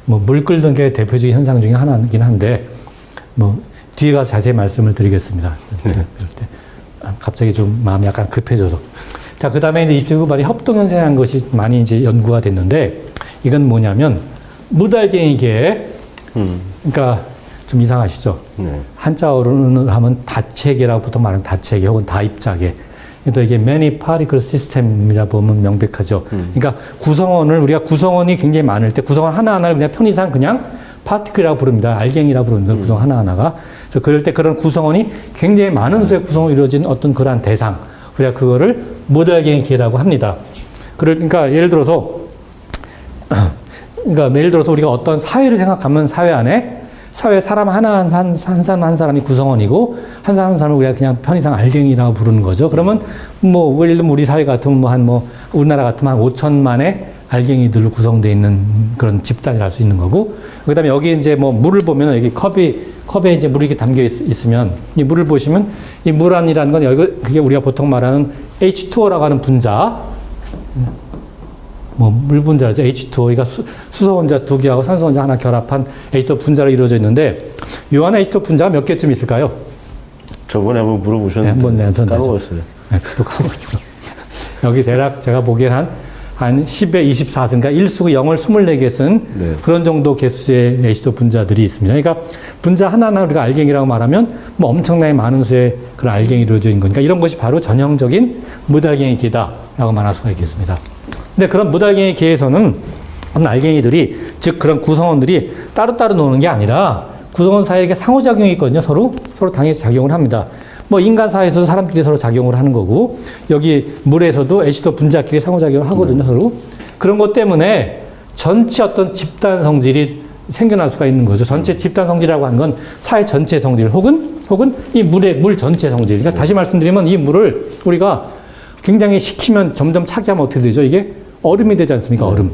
뭐 물 끓는 게 대표적인 현상 중에 하나이긴 한데 뭐 뒤에 가서 자세히 말씀을 드리겠습니다. 갑자기 좀 마음이 약간 급해져서. 자, 그 다음에 이제 20세기 후반에 협동 현상이라는 것이 많이 이제 연구가 됐는데 이건 뭐냐면 무달갱이계 그러니까 좀 이상하시죠? 네. 한자어로 하면 다체계라고 보통 말하는 다체계 혹은 다입자계. 그래서 이게 many particle system이라 보면 명백하죠. 그러니까 우리가 구성원이 굉장히 많을 때 구성원 하나하나를 그냥 편의상 그냥 파티클이라고 부릅니다. 알갱이라고 부르는 거예요. 구성 하나하나가. 그래서 그럴 때 그런 구성원이 굉장히 많은 수의 구성으로 이루어진 어떤 그러한 대상. 우리가 그거를 무달갱이계라고 합니다. 그러니까 예를 들어서 우리가 어떤 사회를 생각하면 사회 사람 한 사람이 구성원이고 한 사람을 우리가 그냥 편의상 알갱이라고 부르는 거죠. 그러면 뭐 예를 들면 우리 사회 같으면 우리나라 같으면 한 5천만의 알갱이들로 구성되어 있는 그런 집단이라 할 수 있는 거고 그다음에 여기 이제 뭐 물을 보면 여기 컵에 이제 물이 이렇게 담겨 있으면 이 물을 보시면 이 물 안이라는 건 그게 우리가 보통 말하는 H2O라고 하는 분자 뭐 물 분자죠. H2O. 그러니까 수소 혼자 2개하고 산소 혼자 하나 결합한 H2O 분자로 이루어져 있는데 이 안에 H2O 분자가 몇 개쯤 있을까요? 저번에 한번 물어보셨는데 까먹었어요. 네, 또 까먹었죠. 여기 대략 제가 보기엔 한 10에 24, 그러니까 1수가 0을 24개 쓴 네. 그런 정도 개수의 H2O 분자들이 있습니다. 그러니까 분자 하나하나 우리가 알갱이라고 말하면 뭐 엄청나게 많은 수의 그런 알갱이 이루어져 있는 거니까 이런 것이 바로 전형적인 무달갱이 계다라고 말할 수가 있겠습니다. 근데 그런 무달갱이 계에서는 알갱이들이 즉 그런 구성원들이 따로따로 노는 게 아니라 구성원 사이에 이렇게 상호작용이 있거든요. 서로 당연히 작용을 합니다. 뭐 인간 사회에서도 사람끼리 서로 작용을 하는 거고 여기 물에서도 H2O 분자끼리 상호작용을 하거든요. 서로. 그런 것 때문에 전체 어떤 집단 성질이 생겨날 수가 있는 거죠. 전체 집단 성질이라고 하는 건 사회 전체 성질 혹은 이 물 전체 성질. 그러니까 다시 말씀드리면 이 물을 우리가 굉장히 식히면 점점 차게 하면 어떻게 되죠? 이게 얼음이 되지 않습니까? 얼음.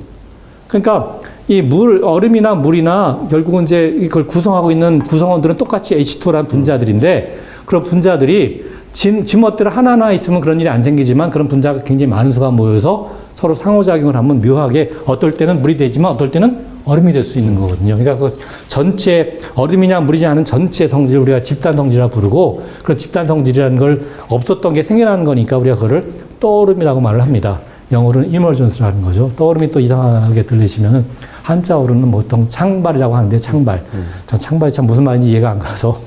그러니까 이 얼음이나 물이나 결국은 이제 이걸 구성하고 있는 구성원들은 똑같이 H2O라는 분자들인데 그런 분자들이 지멋대로 하나하나 있으면 그런 일이 안 생기지만 그런 분자가 굉장히 많은 수가 모여서 서로 상호작용을 하면 묘하게 어떨 때는 물이 되지만 어떨 때는 얼음이 될 수 있는 거거든요. 그러니까 그 전체 얼음이냐 물이지 않은 전체 성질을 우리가 집단 성질이라고 부르고 그런 집단 성질이라는 걸 없었던 게 생겨나는 거니까 우리가 그거를 떠오름이라고 말을 합니다. 영어로는 emergence라는 거죠. 떠오름이 또 이상하게 들리시면은 한자어로는 보통 창발이라고 하는데 창발. 전 창발이 참 무슨 말인지 이해가 안 가서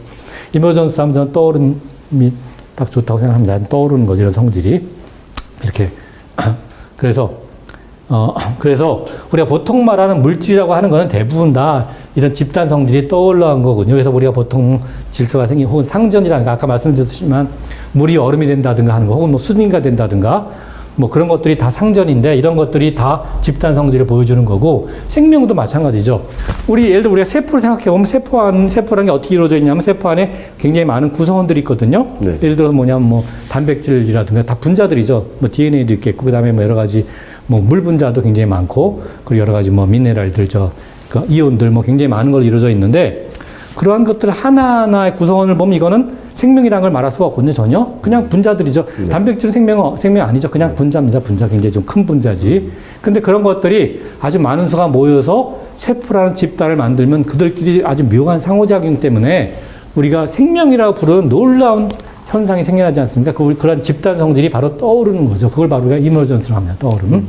emergence 하면 저는 떠오름이 딱 좋다고 생각합니다. 떠오르는 거죠. 이런 성질이. 이렇게. 그래서 우리가 보통 말하는 물질이라고 하는 거는 대부분 다 이런 집단 성질이 떠올라온 거거든요. 그래서 우리가 보통 질서가 생긴 혹은 상전이라는 거 아까 말씀드렸지만 물이 얼음이 된다든가 하는 거 혹은 뭐 수증기가 된다든가 뭐 그런 것들이 다 상전인데 이런 것들이 다 집단 성질을 보여주는 거고 생명도 마찬가지죠. 예를 들어 우리가 세포를 생각해 보면 세포라는 게 어떻게 이루어져 있냐면 세포 안에 굉장히 많은 구성원들이 있거든요. 네. 예를 들어서 뭐냐면 뭐 단백질이라든가 다 분자들이죠. 뭐 DNA도 있겠고 그다음에 뭐 여러 가지 뭐 물 분자도 굉장히 많고 그리고 여러 가지 뭐 미네랄들 그 이온들 뭐 굉장히 많은 걸 이루어져 있는데 그러한 것들 하나하나의 구성원을 보면 이거는 생명이라는 걸 말할 수가 없거든요. 전혀. 그냥 분자들이죠. 네. 단백질은 생명 아니죠. 그냥 분자입니다. 분자 굉장히 좀 큰 분자지. 근데 그런 것들이 아주 많은 수가 모여서 세포라는 집단을 만들면 그들끼리 아주 묘한 상호작용 때문에 우리가 생명이라고 부르는 놀라운 현상이 생겨나지 않습니까? 그런 집단 성질이 바로 떠오르는 거죠. 그걸 바로 우리가 이머전스라고 합니다. 떠오르는.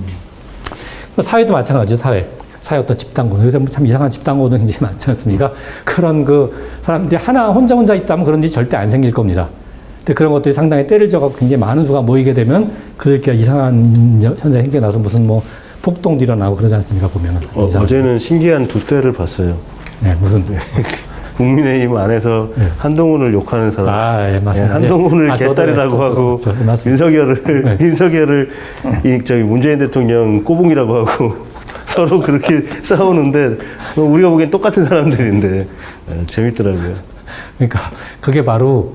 사회도 마찬가지죠. 사회 어떤 집단고는. 요새 참 이상한 집단고는 굉장히 많지 않습니까? 그런 사람들이 혼자 있다면 그런 일이 절대 안 생길 겁니다. 근데 그런 것들이 상당히 때를 져갖고 굉장히 많은 수가 모이게 되면 그들끼리 이상한 현상이 생겨나서 무슨 뭐 폭동도 일어나고 그러지 않습니까? 보면은. 어제는 신기한 두 떼를 봤어요. 네, 무슨. 국민의힘 안에서 예. 한동훈을 욕하는 사람, 아, 예, 맞습니다. 한동훈을 예. 개딸이라고 저도, 하고 그렇죠. 예, 맞습니다. 윤석열을 저기 문재인 대통령 꼬붕이라고 하고 서로 그렇게 싸우는데 우리가 보기엔 똑같은 사람들인데 재밌더라고요. 그러니까 그게 바로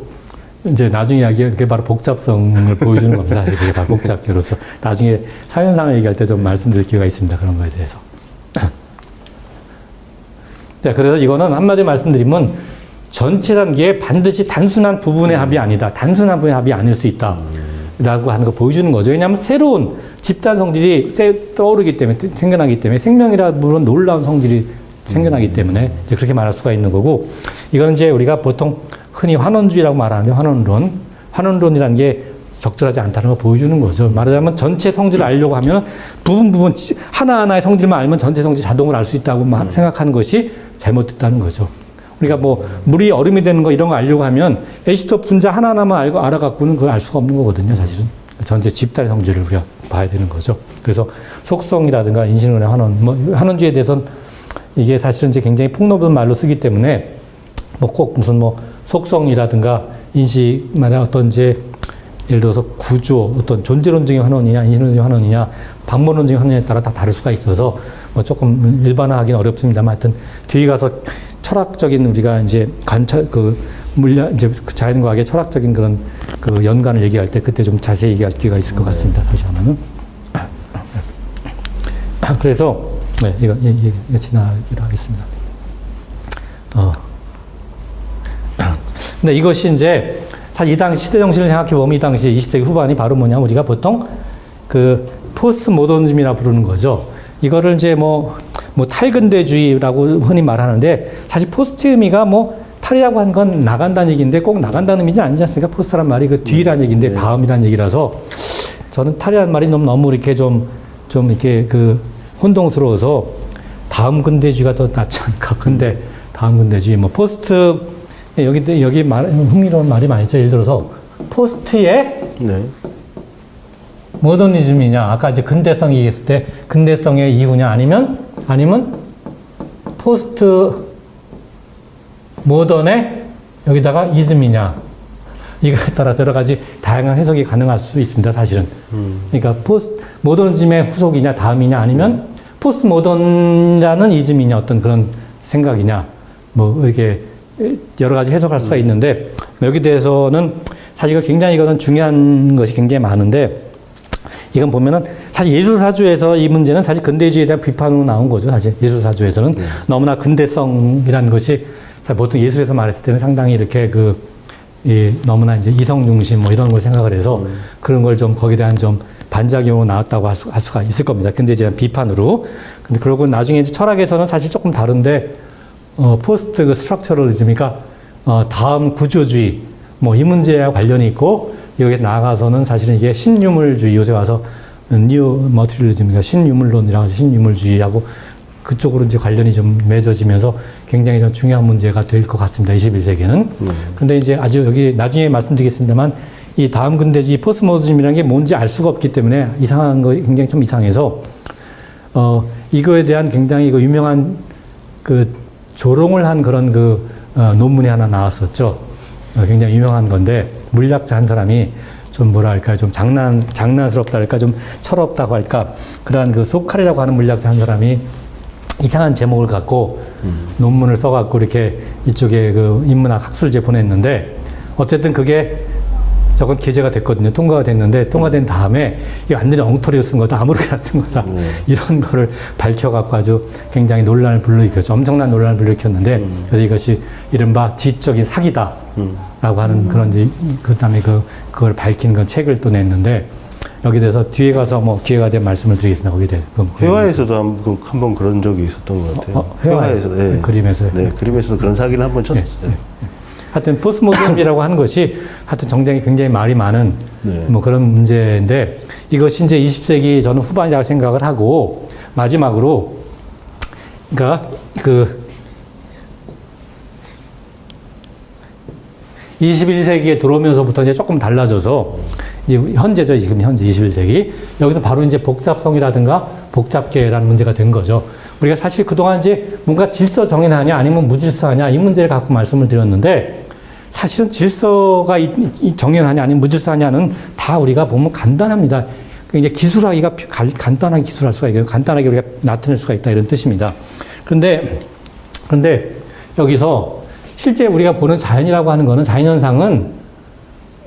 이제 나중에 이야기해 그게 바로 복잡성을 보여주는 겁니다. 사실 그게 바로 복잡계로서 나중에 사연상을 얘기할 때 좀 말씀드릴 기회가 있습니다. 그런 거에 대해서. 자, 그래서 이거는 한마디 말씀드리면 전체라는 게 반드시 단순한 부분의 합이 아니다. 단순한 부분의 합이 아닐 수 있다. 라고 하는 거 보여주는 거죠. 왜냐하면 새로운 집단 성질이 떠오르기 때문에, 생겨나기 때문에 생명이라 물론 놀라운 성질이 생겨나기 때문에 이제 그렇게 말할 수가 있는 거고, 이거는 이제 우리가 보통 흔히 환원주의라고 말하는데 환원론이라는 게 적절하지 않다는 걸 보여주는 거죠. 말하자면 전체 성질을 알려고 하면 부분 하나하나의 성질만 알면 전체 성질 자동으로 알 수 있다고 생각하는 것이 잘못됐다는 거죠. 우리가 뭐 물이 얼음이 되는 거 이런 거 알려고 하면 H2O 분자 하나하나만 알아갖고는 그걸 알 수가 없는 거거든요, 사실은. 전체 집단의 성질을 우리가 봐야 되는 거죠. 그래서 속성이라든가 인신론의 환원주의에 대해서는 이게 사실은 이제 굉장히 폭넓은 말로 쓰기 때문에 뭐 꼭 무슨 뭐 속성이라든가 인식만의 어떤 이제 예를 들어서 구조, 어떤 존재론적인 환원이냐, 인신론적인 환원이냐, 방법론적인 환원에 따라 다 다를 수가 있어서 뭐 조금 일반화하기는 어렵습니다만 하여튼 뒤에 가서 철학적인 우리가 이제 이제 자연과학의 철학적인 그런 그 연관을 얘기할 때 그때 좀 자세히 얘기할 기회가 있을 것 같습니다. 다시 하면은. 그래서, 네, 이거 지나기로 하겠습니다. 근데 이것이 이제 사실 이 당시 시대 정신을 생각해 보면 이 당시 20세기 후반이 바로 뭐냐면 우리가 보통 그 포스트 모더니즘이라 부르는 거죠. 이거를 이제 뭐 탈근대주의라고 흔히 말하는데 사실 포스트 의미가 뭐 탈이라고 하는 건 나간다는 얘기인데 꼭 나간다는 의미는 아니지 않습니까? 포스트란 말이 그 뒤라는 얘기인데 다음이라는 얘기라서 저는 탈이라는 말이 너무 이렇게 좀 이렇게 그 혼동스러워서 다음 근대주의가 더 낫지 않을까. 근데 다음 근대주의 뭐 포스트 여기 흥미로운 말이 많이 있죠. 예를 들어서 포스트의 네. 모더니즘이냐, 아까 이제 근대성 얘기했을 때 근대성의 이후냐, 아니면 포스트 모던의 여기다가 이즘이냐, 이거에 따라서 여러 가지 다양한 해석이 가능할 수 있습니다, 사실은. 그러니까 포스트 모더니즘의 후속이냐, 다음이냐, 아니면 포스트 모던이라는 이즘이냐, 어떤 그런 생각이냐, 뭐 이렇게 여러 가지 해석할 수가 있는데 여기 대해서는 사실 이거는 중요한 것이 굉장히 많은데. 이건 보면은 사실 예술사주에서 이 문제는 사실 근대주의에 대한 비판으로 나온 거죠. 사실 예술사주에서는 너무나 근대성이라는 것이 보통 예술에서 말했을 때는 상당히 이렇게 너무나 이제 이성 중심 뭐 이런 걸 생각을 해서 그런 걸 좀 거기에 대한 좀 반작용으로 나왔다고 할 수가 있을 겁니다. 근대주의에 대한 비판으로. 근데 그러고 나중에 이제 철학에서는 사실 조금 다른데 포스트 스트럭처럴리즘이니까 다음 구조주의 뭐 이 문제와 관련이 있고. 여기에 나아가서는 사실은 이게 신유물주의, 요새 와서 뉴 머티리얼리즘이니까 신유물론이라고 하죠. 신유물주의하고 그쪽으로 이제 관련이 좀 맺어지면서 굉장히 좀 중요한 문제가 될 것 같습니다. 21세기에는. 근데 이제 아주 여기 나중에 말씀드리겠습니다만 이 다음 근대주의 포스트모더니즘이라는 게 뭔지 알 수가 없기 때문에 이상한 거 굉장히 좀 이상해서 이거에 대한 굉장히 유명한 그 조롱을 한 그런 논문이 하나 나왔었죠. 굉장히 유명한 건데 물리학자 한 사람이 좀 뭐랄까 좀 장난스럽다 할까 좀 철없다고 할까 그러한 소칼이라고 하는 물리학자 한 사람이 이상한 제목을 갖고 논문을 써갖고 이렇게 이쪽에 인문학 학술지에 보냈는데 어쨌든 그게 저건 게재가 됐거든요. 통과가 됐는데 통과된 다음에 이거 완전히 엉터리로 쓴 거다. 아무렇게나 쓴 거다. 이런 거를 밝혀갖고 아주 굉장히 논란을 불러일으켰죠. 엄청난 논란을 불러일으켰는데 그래서 이것이 이른바 지적인 사기다. 라고 하는 그런 이제 그 다음에 그걸 밝힌 건 책을 또 냈는데 여기 대해서 뒤에 가서 뭐 기회가 되면 말씀을 드리겠습니다. 거기에 대해. 회화에서도 한번 그런 적이 있었던 것 같아요. 회화에서. 네. 그림에서. 네, 그림에서도 그런 사기를 한번 쳤었어요. 네. 하여튼 포스트모더니즘이라고 하는 것이 하여튼 굉장히 말이 많은 뭐 그런 문제인데 이것이 이제 20세기 저는 후반이라고 생각을 하고 마지막으로 그러니까 21세기에 들어오면서부터 이제 조금 달라져서 이제 현재죠. 지금 현재 21세기. 여기서 바로 이제 복잡성이라든가 복잡계라는 문제가 된 거죠. 우리가 사실 그동안 이제 뭔가 질서 정연하냐 아니면 무질서하냐 이 문제를 갖고 말씀을 드렸는데 사실은 질서가 정연하냐 아니면 무질서하냐는 다 우리가 보면 간단합니다. 이제 기술하기가 간단하게 기술할 수가 있고 간단하게 우리가 나타낼 수가 있다 이런 뜻입니다. 그런데 여기서 실제 우리가 보는 자연이라고 하는 거는 자연현상은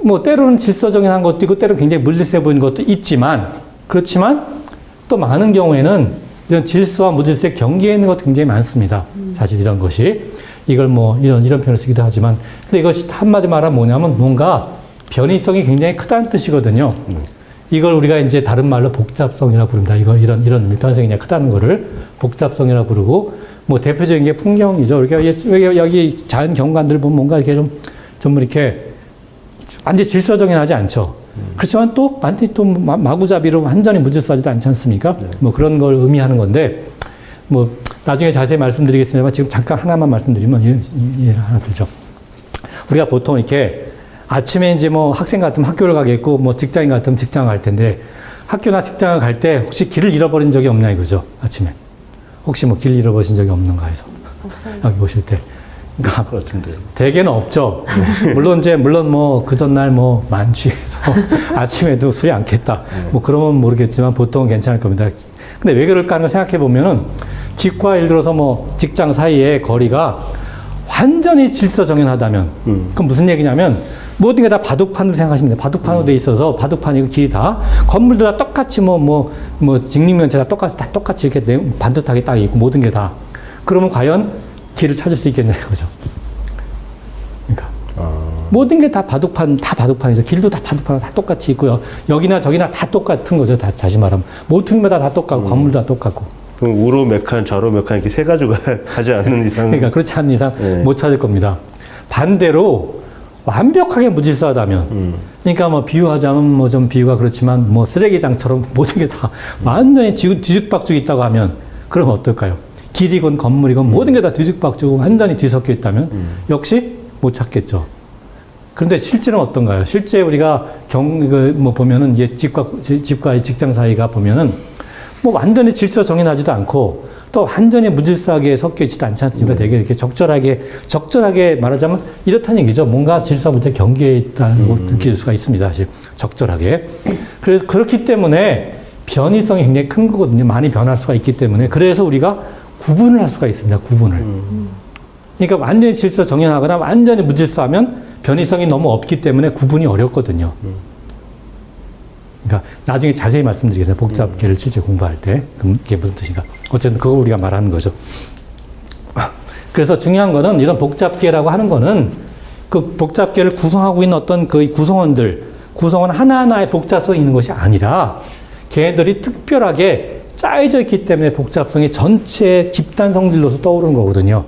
뭐 때로는 질서정연한 것도 있고 때로는 굉장히 물리세 보이는 것도 있지만 그렇지만 또 많은 경우에는 이런 질서와 무질서의 경계에 있는 것도 굉장히 많습니다. 사실 이런 것이 이걸 뭐 이런 표현을 쓰기도 하지만 근데 이것이 한마디 말하면 뭐냐면 뭔가 변이성이 굉장히 크다는 뜻이거든요. 이걸 우리가 이제 다른 말로 복잡성이라고 부릅니다. 이런 변성이 그냥 크다는 거를 복잡성이라고 부르고 뭐 대표적인 게 풍경이죠. 우리가 여기 자연 경관들 보면 뭔가 이렇게 좀 이렇게 완전히 질서정연하지 않죠. 그렇지만 또 완전히 또 마구잡이로 완전히 무질서하지도 않지 않습니까? 뭐 그런 걸 의미하는 건데 뭐 나중에 자세히 말씀드리겠습니다만 지금 잠깐 하나만 말씀드리면 이해를 하나 들죠. 우리가 보통 이렇게 아침에 이제 뭐 학생 같으면 학교를 가겠고 뭐 직장인 같으면 직장을 갈 텐데 학교나 직장을 갈 때 혹시 길을 잃어버린 적이 없냐 이거죠. 아침에. 혹시 뭐 길 잃어버린 적이 없는가 해서. 없어요. 여기 오실 때. 그러니까 같은데. 대개는 없죠. 물론 뭐 그 전날 뭐 만취해서 아침에도 술이 안 깼다. 뭐 그러면 모르겠지만 보통은 괜찮을 겁니다. 근데 왜 그럴까 하는 걸 생각해 보면은 집과 예를 들어서 뭐 직장 사이의 거리가 완전히 질서정연하다면 그건 무슨 얘기냐면 모든 게 다 바둑판으로 생각하시면 돼요. 바둑판으로 돼 있어서 바둑판이고 길이 다 건물도 다 똑같이 뭐 직립면체가 똑같이 이렇게 반듯하게 딱 있고 모든 게 다. 그러면 과연 길을 찾을 수 있겠냐 이거죠. 그러니까 모든 게 다 바둑판이죠. 길도 다 바둑판으로 다 똑같이 있고요. 여기나 저기나 다 똑같은 거죠. 다시 말하면 모든 마다 다 똑같고 건물도 다 똑같고. 그럼 우로 몇 칸, 좌로 몇 칸 이렇게 세 가지가 하지 않는 이상. 그러니까 그렇지 않은 이상 못 찾을 겁니다. 반대로 완벽하게 무질서하다면, 그러니까 뭐 비유하자면 뭐 좀 비유가 그렇지만 뭐 쓰레기장처럼 모든 게 다 완전히 뒤죽박죽 있다고 하면 그럼 어떨까요? 길이건 건물이건 모든 게 다 뒤죽박죽 완전히 뒤섞여 있다면 역시 못 찾겠죠. 그런데 실제는 어떤가요? 실제 우리가 뭐 보면은 이제 집과 직장 사이가 보면은 뭐 완전히 질서 정연하지도 않고 또 완전히 무질서하게 섞여 있지도 않지 않습니까? 되게 이렇게 적절하게 말하자면 이렇다는 얘기죠. 뭔가 질서와 무질서의 경계에 있다고 느낄 수가 있습니다. 사실 적절하게. 그래서 그렇기 때문에 변이성이 굉장히 큰 거거든요. 많이 변할 수가 있기 때문에. 그래서 우리가 구분을 할 수가 있습니다. 구분을. 그러니까 완전히 질서 정연하거나 완전히 무질서하면 변이성이 너무 없기 때문에 구분이 어렵거든요. 그러니까 나중에 자세히 말씀드리겠습니다. 복잡계를 실제 공부할 때. 그게 무슨 뜻인가. 어쨌든 그걸 우리가 말하는 거죠. 그래서 중요한 거는 이런 복잡계라고 하는 거는 그 복잡계를 구성하고 있는 어떤 그 구성원 하나하나의 복잡성이 있는 것이 아니라 걔네들이 특별하게 짜여져 있기 때문에 복잡성이 전체 집단 성질로서 떠오르는 거거든요.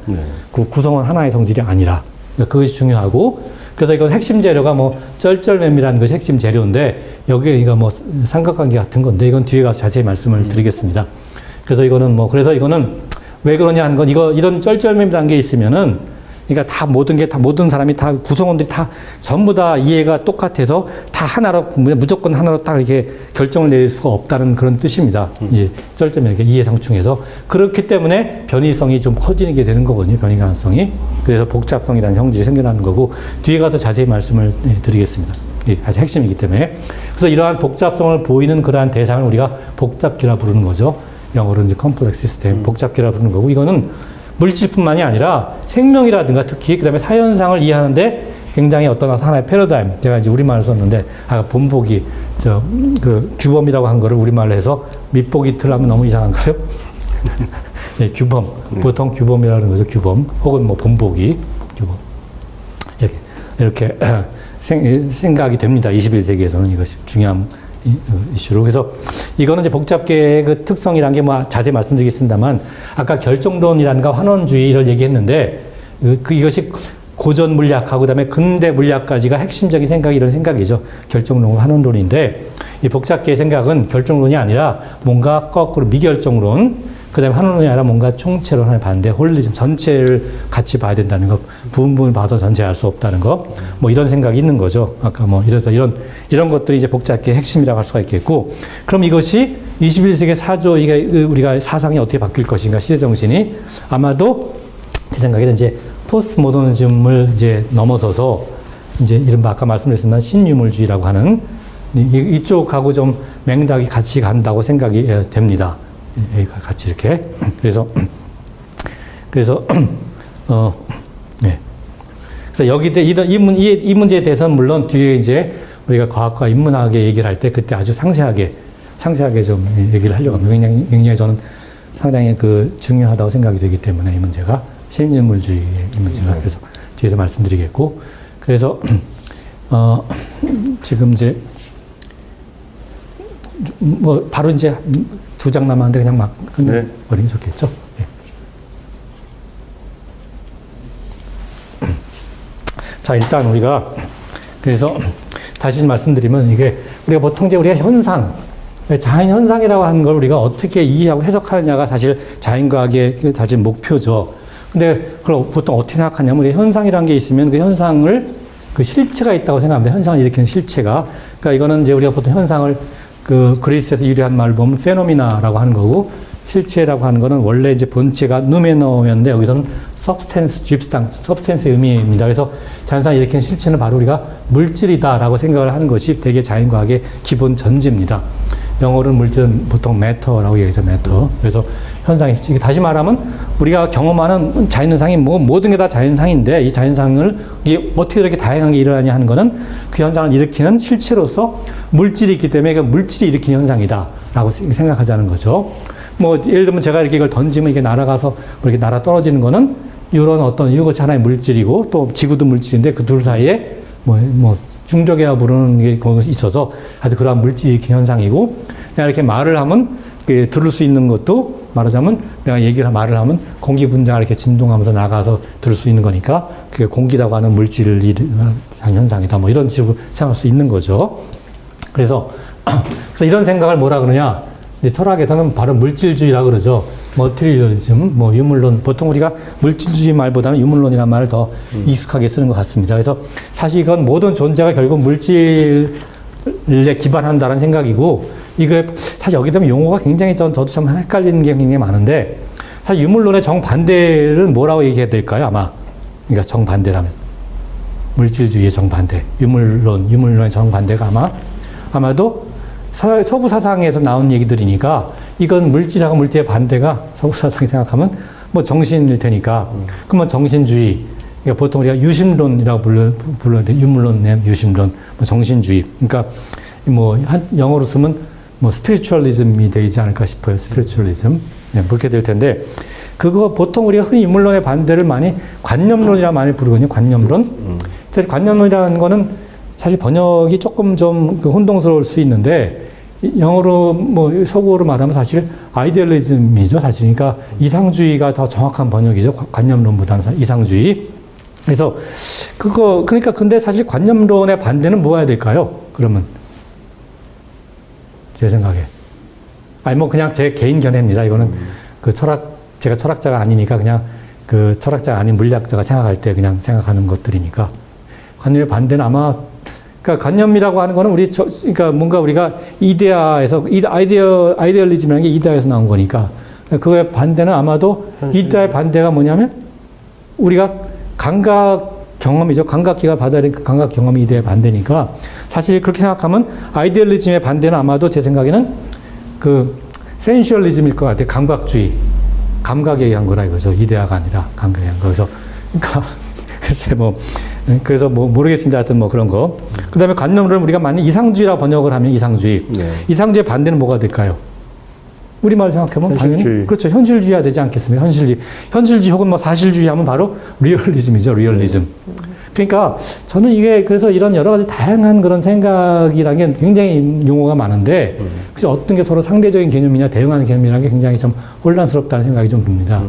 그 구성원 하나의 성질이 아니라. 그러니까 그것이 중요하고 그래서 이건 핵심 재료가 뭐 쩔쩔매미라는 것이 핵심 재료인데 여기에 이거 뭐 삼각관계 같은 건데 이건 뒤에 가서 자세히 말씀을 드리겠습니다. 그래서 이거는 왜 그러냐 하는 건 이런 쩔쩔매미라는 게 있으면은 그러니까 모든 사람이 다 구성원들이 다 전부 다 이해가 똑같아서 다 하나로 무조건 하나로 딱 이렇게 결정을 내릴 수가 없다는 그런 뜻입니다. 예, 쩔쩔매미 이해상충해서 그렇기 때문에 변이성이 좀 커지게 되는 거거든요. 변이 가능성이. 그래서 복잡성이라는 형질이 생겨나는 거고 뒤에 가서 자세히 말씀을 드리겠습니다. 예, 아주 핵심이기 때문에. 그래서 이러한 복잡성을 보이는 그러한 대상을 우리가 복잡기라 부르는 거죠. 영어로 이제 컴플렉스 시스템, 복잡기라 부르는 거고 이거는 물질뿐만이 아니라 생명이라든가 특히 그다음에 사현상을 이해하는데 굉장히 어떤 하나의 패러다임, 제가 이제 우리말로 썼는데 아까 본보기 규범이라고 한 거를 우리말로 해서 밑보기 틀 하면 너무 이상한가요? 네, 규범. 보통 규범이라는 거죠. 규범 혹은 뭐 본보기 규범 이렇게 생각이 됩니다. 21세기에서는 이것이 중요한 이슈로. 그래서 이거는 이제 복잡계의 그 특성이란 게 뭐 자세히 말씀드리겠습니다만 아까 결정론이라든가 환원주의를 얘기했는데 이것이 고전 물리학하고 그다음에 근대 물리학까지가 핵심적인 생각이 이런 생각이죠. 결정론, 환원론인데 이 복잡계의 생각은 결정론이 아니라 뭔가 거꾸로 미결정론 그다음에 하나론이 아니라 뭔가 총체론 하나의 반대, 홀리즘 전체를 같이 봐야 된다는 거, 부분을 봐서 전체 알 수 없다는 거, 뭐 이런 생각이 있는 거죠. 아까 뭐 이런 것들이 이제 복잡하게 핵심이라고 할 수가 있겠고, 그럼 이것이 21세기 사조 이게 우리가 사상이 어떻게 바뀔 것인가, 시대 정신이 아마도 제 생각에는 이제 포스트 모더니즘을 이제 넘어서서 이제 이른바 아까 말씀드렸지만 신유물주의라고 하는 이쪽하고 좀 맥락이 같이 간다고 생각이 됩니다. 같이 이렇게. 그래서 네. 그래서 이 문제에 대해서는 물론 뒤에 이제 우리가 과학과 인문학의 얘기를 할 때 그때 아주 상세하게 좀 얘기를 하려고 합니다. 굉장히 저는 상당히 중요하다고 생각이 되기 때문에 이 문제가 신유물주의의 이 문제가 그래서 뒤에서 말씀드리겠고, 그래서 지금 이제 뭐 바로 이제 2장 남았는데 그냥 막 끝내버리면 좋겠죠. 네. 자, 일단 우리가 그래서 다시 말씀드리면 이게 우리가 보통 이제 우리가 자연 현상이라고 하는 걸 우리가 어떻게 이해하고 해석하느냐가 사실 자연과학의 사실 목표죠. 근데 그걸 보통 어떻게 생각하냐면 우리 현상이라는 게 있으면 그 현상을 실체가 있다고 생각합니다. 현상을 일으키는 실체가. 그러니까 이거는 이제 우리가 보통 현상을 그리스에서 유래한 말을 보면 페노미나라고 하는 거고, 실체라고 하는 거는 원래 이제 본체가 누메노였는데 여기서는 substance, substance의 의미입니다. 그래서 자연상을 일으키는 실체는 바로 우리가 물질이다라고 생각을 하는 것이 되게 자연과학의 기본 전제입니다. 영어로는 물질은 보통 matter라고 얘기하죠, matter. 그래서 현상이 실체. 다시 말하면 우리가 경험하는 자연현상이 모든 게 다 자연상인데 이 자연상을 이게 어떻게 이렇게 다양한 게 일어나냐 하는 거는 그 현상을 일으키는 실체로서 물질이 있기 때문에 그 물질이 일으키는 현상이다라고 생각하자는 거죠. 뭐 예를 들면 제가 이렇게 이걸 던지면 이게 날아가서 이렇게 날아 떨어지는 거는 이런 어떤 이것이 하나의 물질이고 또 지구도 물질인데 그 둘 사이에 뭐 중력이라 부르는 게 거기서 있어서 아주 그러한 물질이 일으키는 현상이고, 내가 이렇게 말을 하면 들을 수 있는 것도 말하자면 내가 말을 하면 공기 분자가 이렇게 진동하면서 나가서 들을 수 있는 거니까 그게 공기라고 하는 물질을 일으키는 현상이다. 뭐 이런 식으로 생각할 수 있는 거죠. 그래서 이런 생각을 뭐라 그러냐? 이제 철학에서는 바로 물질주의라고 그러죠. 머티리얼리즘, 뭐 유물론. 보통 우리가 물질주의 말보다는 유물론이라는 말을 더 익숙하게 쓰는 것 같습니다. 그래서 사실 이건 모든 존재가 결국 물질에 기반한다는 생각이고, 이거 사실 여기 되면 용어가 굉장히 저도 참 헷갈리는 게 굉장히 많은데, 사실 유물론의 정반대를 뭐라고 얘기해야 될까요? 아마. 그러니까 정반대라면. 물질주의의 정반대. 유물론의 정반대가 아마도 서구 사상에서 나온 얘기들이니까 이건 물질하고 물질의 반대가 서구 사상이 생각하면 뭐 정신일 테니까 그러면 정신주의, 그러니까 보통 우리가 유심론이라고 불러야 돼. 유물론, 유심론, 뭐 정신주의. 그러니까 뭐 영어로 쓰면 뭐 스피리추얼리즘이 되지 않을까 싶어요. 스피리추얼리즘. 네, 그렇게 될 텐데 그거 보통 우리가 흔히 유물론의 반대를 많이 관념론이라 많이 부르거든요. 관념론. 관념론이라는 거는 사실 번역이 조금 좀 혼동스러울 수 있는데 영어로 뭐 서구어로 말하면 사실 아이디얼리즘이죠. 사실 그러니까 이상주의가 더 정확한 번역이죠. 관념론보다는 이상주의. 그래서 그러니까 근데 사실 관념론의 반대는 뭐가 될까요? 그러면 제 생각에 뭐 그냥 제 개인 견해입니다. 이거는 제가 철학자가 아니니까 그냥 철학자가 아닌 물리학자가 생각할 때 그냥 생각하는 것들이니까 관념의 반대는 아마 그러니까 관념이라고 하는 거는 그러니까 뭔가 우리가 아이디얼리즘이라는 게 이데아에서 나온 거니까 그거의 반대는 아마도 이데아의 반대가 뭐냐면 우리가 감각 경험이죠. 감각기가 받아야 되는 그 감각 경험이 이데아의 반대니까 사실 그렇게 생각하면 아이디얼리즘의 반대는 아마도 제 생각에는 센슈얼리즘일 것 같아요. 감각주의. 감각에 의한 거라 이거죠. 이데아가 아니라 감각에 의한 거. 그러니까 그래서 모르겠습니다. 하여튼 뭐 그런 거. 그 다음에 관념을 우리가 만약 이상주의라고 번역을 하면 이상주의. 네. 이상주의의 반대는 뭐가 될까요? 우리말로 생각해보면 당연히. 그렇죠. 현실주의가 되지 않겠습니까? 현실주의 혹은 뭐 사실주의 하면 바로 리얼리즘이죠. 리얼리즘. 그러니까 저는 이게 그래서 이런 여러 가지 다양한 그런 생각이라는 게 굉장히 용어가 많은데 그래서 어떤 게 서로 상대적인 개념이냐 대응하는 개념이라는 게 굉장히 좀 혼란스럽다는 생각이 좀 듭니다.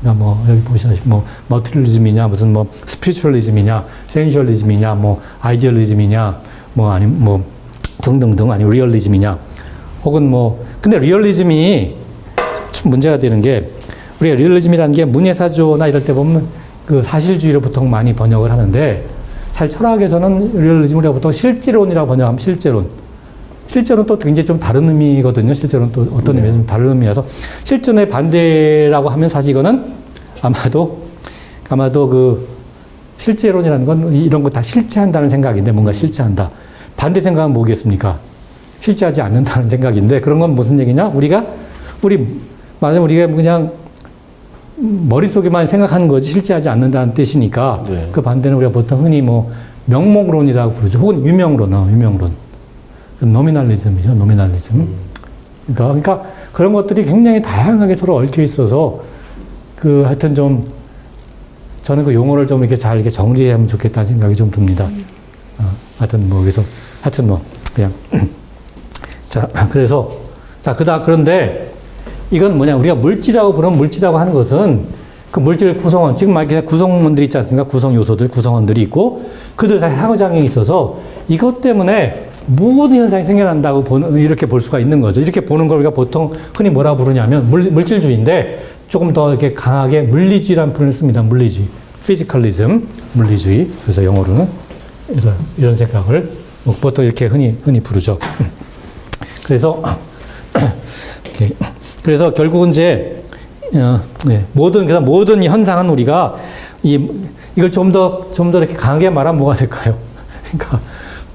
그러니까 뭐 여기 보시다시피 뭐 머티리얼리즘이냐 무슨 뭐 스피리추얼리즘이냐 센슈얼리즘이냐 뭐 아이디얼리즘이냐 뭐 아니면 뭐 등등등 아니면 리얼리즘이냐 혹은 뭐 근데 리얼리즘이 참 문제가 되는 게 우리가 리얼리즘이라는 게 문예사조나 이럴 때 보면 그 사실주의로 보통 많이 번역을 하는데 잘 철학에서는 리얼리즘을 우리가 보통 실제론이라고 번역하면 실제론. 실제론 또 굉장히 좀 다른 의미거든요. 실제론 또 어떤 의미에서 좀 다른 의미여서 실존의 반대라고 하면 사실 이거는 아마도 그 실제론이라는 건 이런 거 다 실체한다는 생각인데 뭔가 실체한다. 반대 생각은 뭐겠습니까? 실체하지 않는다는 생각인데 그런 건 무슨 얘기냐? 만약 우리가 그냥 머릿속에만 생각하는 거지 실체하지 않는다는 뜻이니까 네. 그 반대는 우리가 보통 흔히 뭐 명목론이라고 부르죠. 혹은 유명론. 노미널리즘이죠. 노미널리즘. 그러니까 그런 것들이 굉장히 다양하게 서로 얽혀 있어서 하여튼 좀 저는 그 용어를 좀 이렇게 잘 이렇게 정리하면 좋겠다는 생각이 좀 듭니다. 하여튼 뭐 그래서 그냥 그런데 이건 뭐냐 우리가 물질이라고 부르는 물질이라고 하는 것은 그 물질 구성원 지금 말하는 구성원들이 있지 않습니까? 구성 요소들 구성원들이 있고 그들 사이 상호작용이 있어서 이것 때문에 모든 현상이 생겨난다고 이렇게 볼 수가 있는 거죠. 이렇게 보는 걸 우리가 보통 흔히 뭐라 부르냐면 물질주의인데 조금 더 이렇게 강하게 물리주의라는 표현을 씁니다. 물리주의, 피지컬리즘, 물리주의. 그래서 영어로는 이런 생각을 보통 이렇게 흔히 부르죠. 그래서 결국은 이제 모든 현상은 우리가 이걸 좀 더 이렇게 강하게 말하면 뭐가 될까요? 그러니까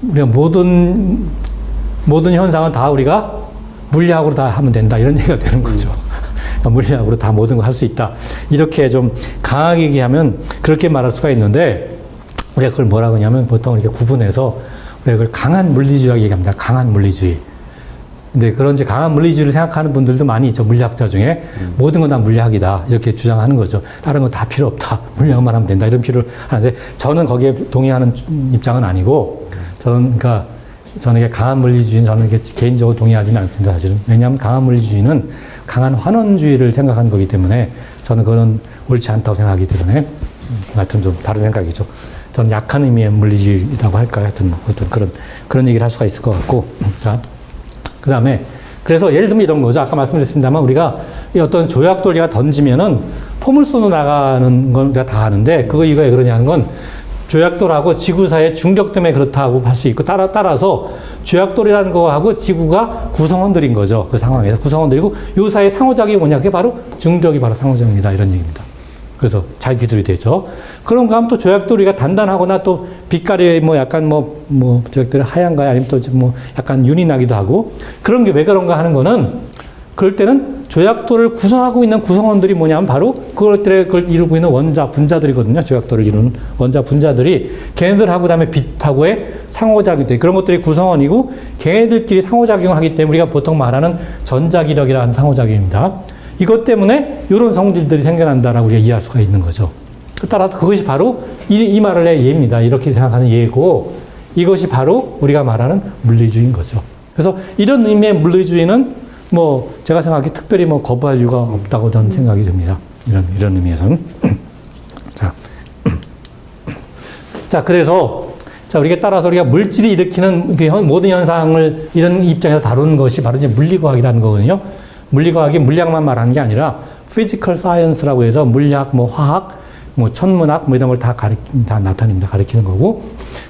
우리가 모든 현상은 다 우리가 물리학으로 다 하면 된다 이런 얘기가 되는 거죠. 물리학으로 다 모든 걸 할 수 있다. 이렇게 좀 강하게 얘기하면 그렇게 말할 수가 있는데 우리가 그걸 뭐라고 하냐면 보통 이렇게 구분해서 우리가 그걸 강한 물리주의라고 얘기합니다. 강한 물리주의. 근데 그런 이제 강한 물리주의를 생각하는 분들도 많이 있죠. 물리학자 중에 모든 건 다 물리학이다 이렇게 주장하는 거죠. 다른 거 다 필요 없다. 물리학만 하면 된다 이런 필요를 하는데 저는 거기에 동의하는 입장은 아니고 저는 이게 강한 물리주의는 저는 이게 개인적으로 동의하지는 않습니다. 사실은 왜냐하면 강한 물리주의는 강한 환원주의를 생각하는 거기 때문에 저는 그거는 옳지 않다고 생각하기 때문에 하여튼 좀 다른 생각이죠. 저는 약한 의미의 물리주의라고 할까요? 하여튼 그런 얘기를 할 수가 있을 것 같고 자. 그 다음에, 그래서 예를 들면 이런 거죠. 아까 말씀드렸습니다만, 우리가 이 어떤 조약돌 우리가 던지면은 포물선으로 나가는 건 우리가 다 아는데, 그거 이거 왜 그러냐는 건 조약돌하고 지구 사이의 중력 때문에 그렇다고 할 수 있고, 따라서 조약돌이라는 거하고 지구가 구성원들인 거죠. 그 상황에서 구성원들이고, 요 사이의 상호작용이 뭐냐? 그게 바로 중력이 바로 상호작용이다. 이런 얘기입니다. 그래서 잘 기술이 되죠. 그런가 하면 또 조약돌이가 단단하거나 또 빛깔이 약간 조약돌이 하얀가요? 아니면 또 약간 윤이 나기도 하고 그런 게 왜 그런가 하는 거는 그럴 때는 조약돌을 구성하고 있는 구성원들이 뭐냐면 바로 그걸 이루고 있는 원자, 분자들이거든요. 조약돌을 이루는 원자, 분자들이 걔네들하고 그다음에 빛하고의 상호작용이 그런 것들이 구성원이고 걔네들끼리 상호작용을 하기 때문에 우리가 보통 말하는 전자기력이라는 상호작용입니다. 이것 때문에 이런 성질들이 생겨난다라고 우리가 이해할 수가 있는 거죠. 따라서 그것이 바로 이 말을 내 예입니다. 이렇게 생각하는 예고 이것이 바로 우리가 말하는 물리주의인 거죠. 그래서 이런 의미의 물리주의는 제가 생각하기에 특별히 거부할 이유가 없다고 저는 생각이 듭니다. 이런 의미에서는. 자, 그래서 우리가 따라서 우리가 물질이 일으키는 모든 현상을 이런 입장에서 다루는 것이 바로 이제 물리과학이라는 거거든요. 물리과학이 물리학만 말하는 게 아니라 physical science라고 해서 물리학, 화학, 천문학 이런 걸 다 나타냅니다. 가리키는 거고.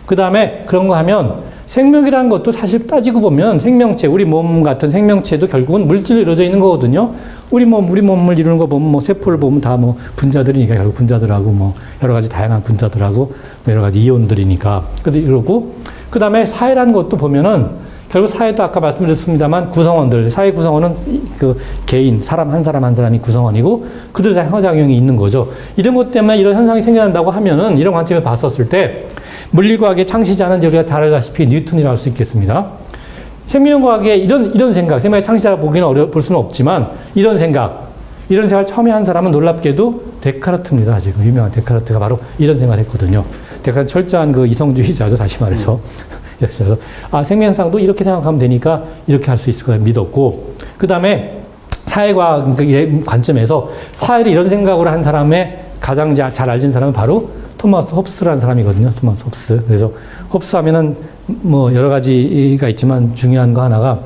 그 다음에 그런 거 하면 생명이라는 것도 사실 따지고 보면 생명체, 우리 몸 같은 생명체도 결국은 물질로 이루어져 있는 거거든요. 우리 몸을 이루는 거 보면 세포를 보면 다 분자들이니까 결국 분자들하고 여러 가지 다양한 분자들하고 여러 가지 이온들이니까. 이러고 그 다음에 사회라는 것도 보면은 결국 사회도 아까 말씀드렸습니다만 구성원들, 사회 구성원은 그 개인, 사람 한 사람이 구성원이고 그들 사이 상호작용이 있는 거죠. 이런 것 때문에 이런 현상이 생겨난다고 하면은 이런 관점에서 봤었을 때 물리과학의 창시자는 우리가 다 알다시피 뉴턴이라고 할 수 있겠습니다. 생명과학의 이런 생각, 생명의 창시자라 보기는 볼 수는 없지만 이런 생각을 처음에 한 사람은 놀랍게도 데카르트입니다. 지금 유명한 데카르트가 바로 이런 생각을 했거든요. 데카르트 철저한 그 이성주의자죠. 다시 말해서. 그래서 생명상도 이렇게 생각하면 되니까 이렇게 할 수 있을 거라 믿었고 그 다음에 사회과학의 관점에서 사회를 이런 생각으로 한 사람의 가장 잘 알진 사람은 바로 토마스 홉스라는 사람이거든요. 토마스 홉스. 그래서 홉스 하면은 여러 가지가 있지만 중요한 거 하나가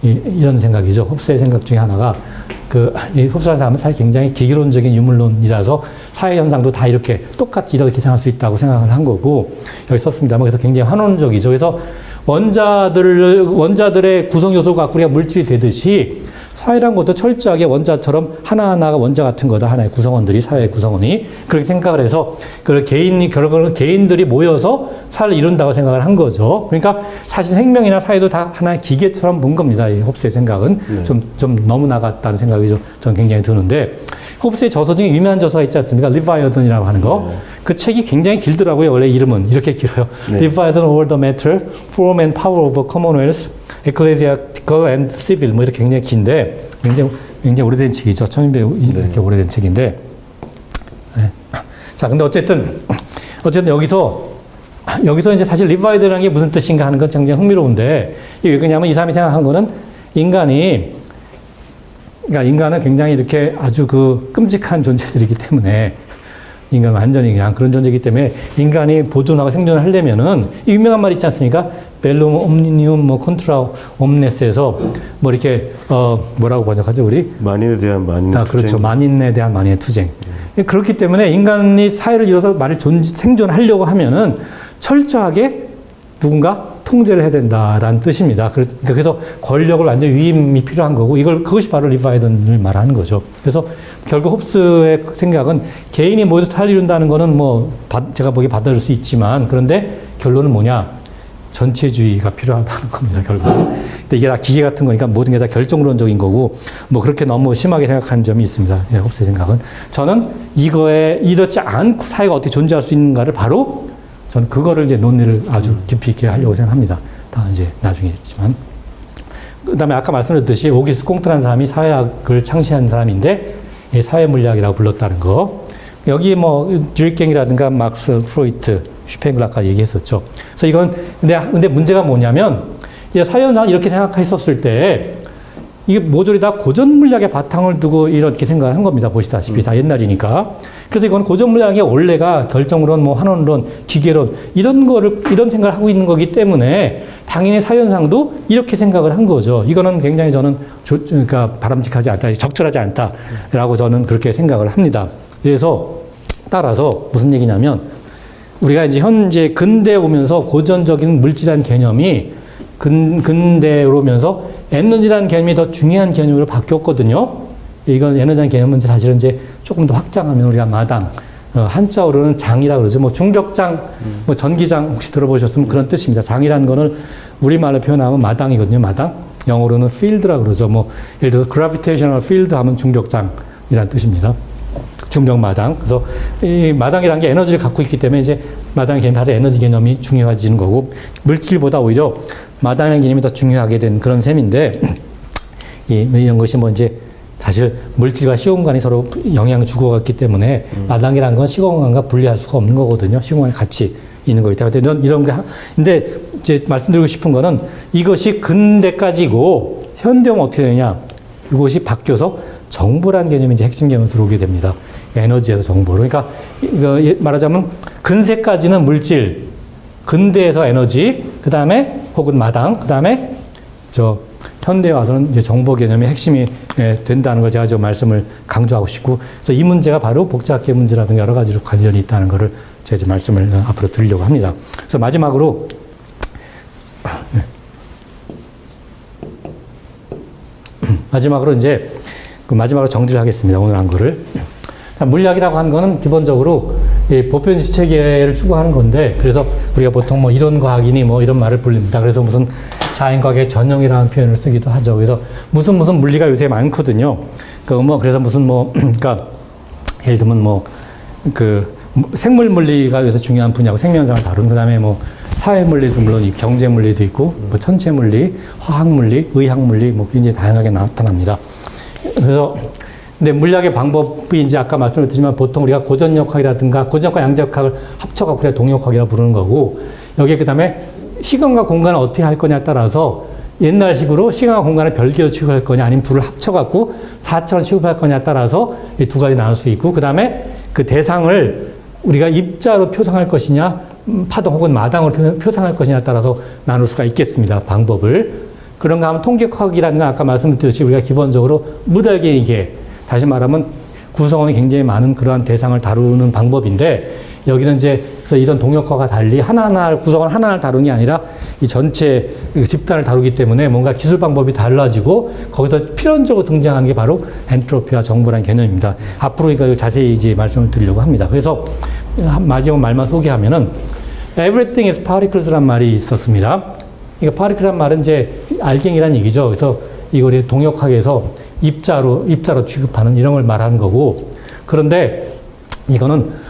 이런 생각이죠. 홉스의 생각 중에 하나가 이 홉스라는 사람은 사실 굉장히 기계론적인 유물론이라서 사회 현상도 다 이렇게 똑같이 이렇게 생각할 수 있다고 생각을 한 거고, 여기 썼습니다만, 그래서 굉장히 환원적이죠. 그래서 원자들의 구성 요소가 갖고 우리가 물질이 되듯이 사회란 것도 철저하게 원자처럼 하나하나가 원자 같은 거다. 하나의 구성원들이, 사회의 구성원이. 그렇게 생각을 해서, 결국은 개인들이 모여서 사회를 이룬다고 생각을 한 거죠. 그러니까 사실 생명이나 사회도 다 하나의 기계처럼 본 겁니다. 이 홉스의 생각은. 좀 너무 나갔다는 생각이 저는 굉장히 드는데, 홉스의 저서 중에 유명한 저서가 있지 않습니까? 리바이어든이라고 하는 거. 그 책이 굉장히 길더라고요. 원래 이름은. 이렇게 길어요. Leviathan over the matter, form and power of a commonwealth, ecclesiastical and civil. 뭐 이렇게 굉장히 긴데, 굉장히 오래된 책이죠. 1200 이렇게 오래된 책인데. 네. 자, 근데 어쨌든 여기서 이제 사실 리바이어든이라는 게 무슨 뜻인가 하는 건 굉장히 흥미로운데, 이게 왜 그러냐면 이 사람이 생각한 거는 그러니까 인간은 굉장히 이렇게 아주 끔찍한 존재들이기 때문에, 인간은 완전히 그냥 그런 존재이기 때문에 인간이 보존하고 생존을 하려면은 이 유명한 말 있지 않습니까? 벨룸 옴니니움 콘트라 옴네스에서 이렇게 뭐라고 번역하죠 우리? 만인에 대한 만인의 투쟁. 그렇죠. 만인에 대한 만인의 투쟁. 그렇기 때문에 인간이 사회를 이뤄서 생존하려고 하면은 철저하게 누군가 통제를 해야 된다라는 뜻입니다. 그래서 권력을 완전 위임이 필요한 거고, 그것이 바로 리바이든을 말하는 거죠. 그래서 결국 홉스의 생각은 개인이 모여서 사회를 이룬다는 거는 제가 보기에 받아들일 수 있지만, 그런데 결론은 뭐냐? 전체주의가 필요하다는 겁니다, 결국. 근데 이게 다 기계 같은 거니까 모든 게 다 결정론적인 거고, 그렇게 너무 심하게 생각하는 점이 있습니다. 홉스의 생각은. 저는 이렇지 않고 사회가 어떻게 존재할 수 있는가를 바로 저는 그거를 이제 논의를 아주 깊이 있게 하려고 생각합니다. 다 이제 나중에 있지만. 그 다음에 아까 말씀드렸듯이 오기스트 콩트라는 사람이 사회학을 창시한 사람인데, 사회 물리학이라고 불렀다는 거. 여기 듀리갱이라든가 막스, 프로이트, 슈펜글 아까 얘기했었죠. 그래서 이건, 근데 문제가 뭐냐면, 사회 현상을 이렇게 생각했었을 때, 이게 모조리 다 고전 물리학의 바탕을 두고 이렇게 생각을 한 겁니다. 보시다시피 다 옛날이니까. 그래서 이건 고전 물리학의 원래가 결정론, 환원론, 기계론 이런 생각을 하고 있는 거기 때문에 당연히 사현상도 이렇게 생각을 한 거죠. 이거는 굉장히 저는 그러니까 바람직하지 않다, 적절하지 않다라고 저는 그렇게 생각을 합니다. 그래서 따라서 무슨 얘기냐면 우리가 이제 현재 근대에 오면서 고전적인 물질이라는 개념이 근대로 오면서 에너지라는 개념이 더 중요한 개념으로 바뀌었거든요. 이건 에너지라는 개념은 사실은 이제 조금 더 확장하면 우리가 마당, 한자어로는 장이라고 그러죠. 중력장, 전기장 혹시 들어보셨으면 그런 뜻입니다. 장이라는 거는 우리말로 표현하면 마당이거든요. 마당. 영어로는 field라고 그러죠. 예를 들어서 gravitational field 하면 중력장이라는 뜻입니다. 중력마당. 그래서 이 마당이라는 게 에너지를 갖고 있기 때문에 이제 마당의 개념이 다른 에너지 개념이 중요해지는 거고, 물질보다 오히려 마당의 개념이 더 중요하게 된 그런 셈인데, 이런 것이 이제 사실 물질과 시공간이 서로 영향을 주고받기 때문에 마당이라는 건 시공간과 분리할 수가 없는 거거든요. 시공간이 같이 있는 거기 때문에 이런 게. 근데 이제 말씀드리고 싶은 거는 이것이 근대까지고 현대 오면 어떻게 되냐? 이것이 바뀌어서 정보라는 개념이 이제 핵심 개념으로 들어오게 됩니다. 에너지에서 정보로. 그러니까 말하자면 근세까지는 물질, 근대에서 에너지, 그 다음에 혹은 마당, 그 다음에 현대에 와서는 이제 정보 개념이 핵심이 된다는 걸 제가 말씀을 강조하고 싶고, 그래서 이 문제가 바로 복잡계 문제라든가 여러 가지로 관련이 있다는 것을 제가 이제 말씀을 앞으로 드리려고 합니다. 그래서 마지막으로 이제 마지막으로 정리를 하겠습니다. 오늘 한 거를. 물리학이라고 하는 거는 기본적으로 보편식 체계를 추구하는 건데, 그래서 우리가 보통 이론 과학이니 이런 말을 불립니다. 그래서 무슨 자연과학의 전형이라는 표현을 쓰기도 하죠. 그래서 무슨 물리가 요새 많거든요. 그래서 무슨 그러니까 예를 들면 생물 물리가 요새 중요한 분야고 생명현상을 다룬, 그 다음에 사회 물리도 물론 경제 물리도 있고, 천체 물리, 화학 물리, 의학 물리 굉장히 다양하게 나타납니다. 그래서 근데 물리학의 방법이 이제 아까 말씀드렸지만 보통 우리가 고전역학이라든가 고전역학 양자역학을 합쳐갖고 우리가 동역학이라고 부르는 거고, 여기에 그 다음에 시간과 공간을 어떻게 할 거냐에 따라서 옛날식으로 시간과 공간을 별개로 취급할 거냐, 아니면 둘을 합쳐갖고 4차원 취급할 거냐에 따라서 이 두 가지 나눌 수 있고, 그 다음에 그 대상을 우리가 입자로 표상할 것이냐, 파동 혹은 마당으로 표상할 것이냐에 따라서 나눌 수가 있겠습니다. 방법을. 그런가 하면 통계학이라는 건 아까 말씀드렸듯이 우리가 기본적으로 무달갱이계, 다시 말하면 구성원이 굉장히 많은 그러한 대상을 다루는 방법인데 여기는 이제 그래서 이런 동역학과 달리 하나하나 구성원 하나를 다루는 게 아니라 이 전체 집단을 다루기 때문에 뭔가 기술 방법이 달라지고 거기서 필연적으로 등장하는 게 바로 엔트로피와 정보라는 개념입니다. 앞으로 이거 자세히 이제 말씀을 드리려고 합니다. 그래서 마지막 말만 소개하면은 everything is particles란 말이 있었습니다. 이거 particle란 말은 이제 알갱이란 얘기죠. 그래서 이걸 동역학에서 입자로 취급하는 이런 걸 말하는 거고 그런데 이거는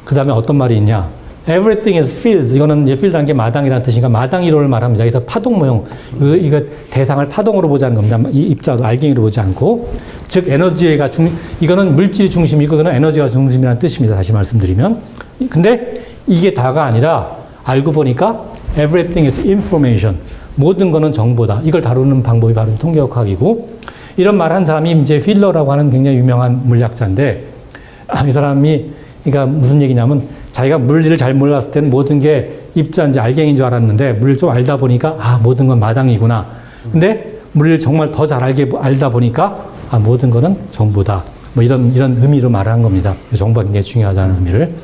그 다음에 어떤 말이 있냐. Everything is fields. 이거는 이제 field라는 게 마당이라는 뜻이니까 마당 이론을 말합니다. 그래서 파동 모형. 이거 대상을 파동으로 보자는 겁니다. 이 입자로, 알갱이로 보지 않고. 즉, 에너지가 이거는 물질이 중심이고, 이거는 에너지가 중심이라는 뜻입니다. 다시 말씀드리면. 근데 이게 다가 아니라 알고 보니까 everything is information. 모든 거는 정보다. 이걸 다루는 방법이 바로 통계학이고, 이런 말 한 사람이 이제 필러라고 하는 굉장히 유명한 물리학자인데, 이 사람이 그러니까 무슨 얘기냐면 자기가 물리를 잘 몰랐을 때는 모든 게 입자인지 알갱이인 줄 알았는데 물리를 좀 알다 보니까 모든 건 마당이구나. 근데 물리를 정말 더 잘 알다 보니까 모든 거는 정보다. 뭐 이런 의미로 말한 겁니다. 정보가 굉장히 중요하다는 의미를.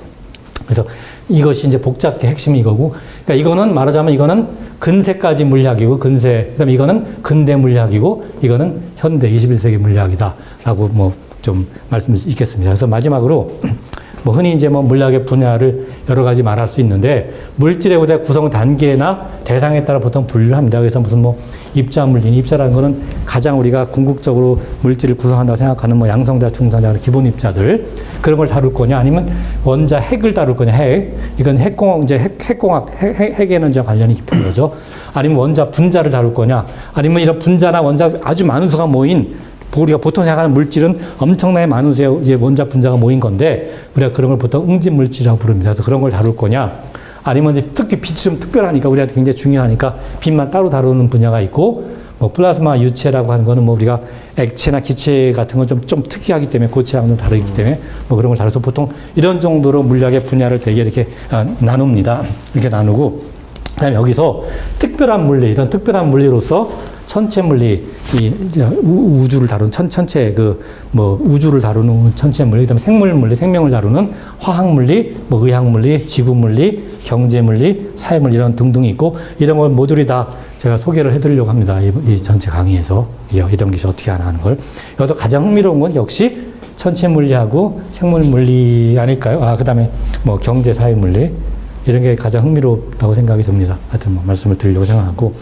그래서 이것이 이제 복잡계 핵심이 이거고, 그러니까 이거는 말하자면 이거는 근세까지 물리학이고 그다음에 이거는 근대 물리학이고 이거는 현대 21세기 물리학이다라고 뭐 좀 말씀을 있겠습니다. 그래서 마지막으로 뭐 흔히 이제 뭐 물리학의 분야를 여러 가지 말할 수 있는데 물질의 구성 단계나 대상에 따라 보통 분류를 합니다. 그래서 무슨 뭐 입자 물리, 입자라는 거는 가장 우리가 궁극적으로 물질을 구성한다고 생각하는 뭐 양성자, 중성자, 기본 입자들 그런 걸 다룰 거냐, 아니면 원자 핵을 다룰 거냐, 핵. 이건 핵공학, 핵 에너지와 관련이 깊은 거죠. 아니면 원자 분자를 다룰 거냐, 아니면 이런 분자나 원자 아주 많은 수가 모인 우리가 보통 생각하는 물질은 엄청나게 많은 수의 이제 원자 분자가 모인 건데 우리가 그런 걸 보통 응집 물질이라고 부릅니다. 그래서 그런 걸 다룰 거냐, 아니면 이제 특히 빛이 좀 특별하니까 우리한테 굉장히 중요하니까 빛만 따로 다루는 분야가 있고, 뭐 플라즈마 유체라고 하는 거는 뭐 우리가 액체나 기체 같은 건 좀 특이하기 때문에 고체랑은 다르기 때문에 뭐 그런 걸 다뤄서 보통 이런 정도로 물리학의 분야를 되게 이렇게 나눕니다. 이렇게 나누고, 그다음에 여기서 특별한 물리, 이런 특별한 물리로서 천체 물리, 이제 우주를 다루는 천체 우주를 다루는 천체 물리, 그다음에 생물 물리, 생명을 다루는 화학 물리, 뭐 의학 물리, 지구 물리, 경제 물리, 사회 물리 이런 등등이 있고, 이런 걸 모듈이 다 제가 소개를 해드리려고 합니다. 이 전체 강의에서 이런 것이 어떻게 하나 하는 걸. 여기서 가장 흥미로운 건 역시 천체 물리하고 생물 물리 아닐까요? 그다음에 뭐 경제, 사회 물리. 이런 게 가장 흥미롭다고 생각이 듭니다. 하여튼 뭐 말씀을 드리려고 생각하고.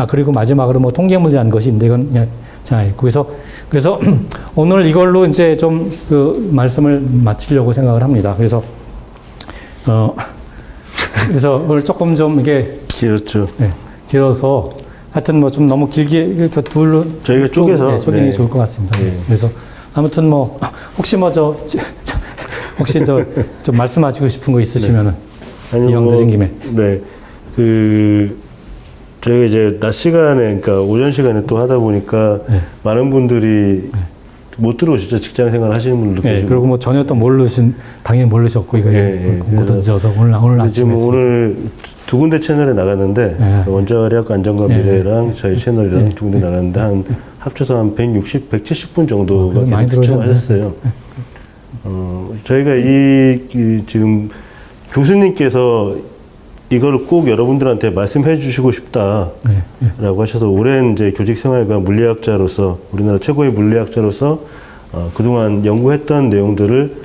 그리고 마지막으로 뭐 통계물이라는 것이 있는데 이건 그냥 잘 있고. 그래서 오늘 이걸로 이제 좀 그 말씀을 마치려고 생각을 합니다. 그래서 오늘 조금 좀 이게 길었죠. 네, 길어서 하여튼 뭐 좀 너무 길게 그래서 둘로 저희가 쪼개서 쪼개는 게 좋을 것 같습니다. 네. 그래서 아무튼 뭐 혹시 뭐 혹시 좀 말씀하시고 싶은 거 있으시면은. 이왕 늦은 김에. 네. 저희가 이제 낮 시간에, 그러니까 오전 시간에 또 하다 보니까 많은 분들이 못 들어오시죠. 직장 생활 하시는 분들도 계시고. 그리고 뭐 전혀 또 당연히 모르셨고, 이거 공부도 늦어서 오늘 아침에. 지금 오늘 두 군데 채널에 나갔는데, 원자력 안전과 미래랑 저희 채널이랑 두 군데 나갔는데, 합쳐서 한 170분 정도가 시청하셨어요. 저희가 지금 교수님께서 이걸 꼭 여러분들한테 말씀해 주시고 싶다라고 하셔서 오랜 이제 교직 생활과 물리학자로서 우리나라 최고의 물리학자로서 그동안 연구했던 내용들을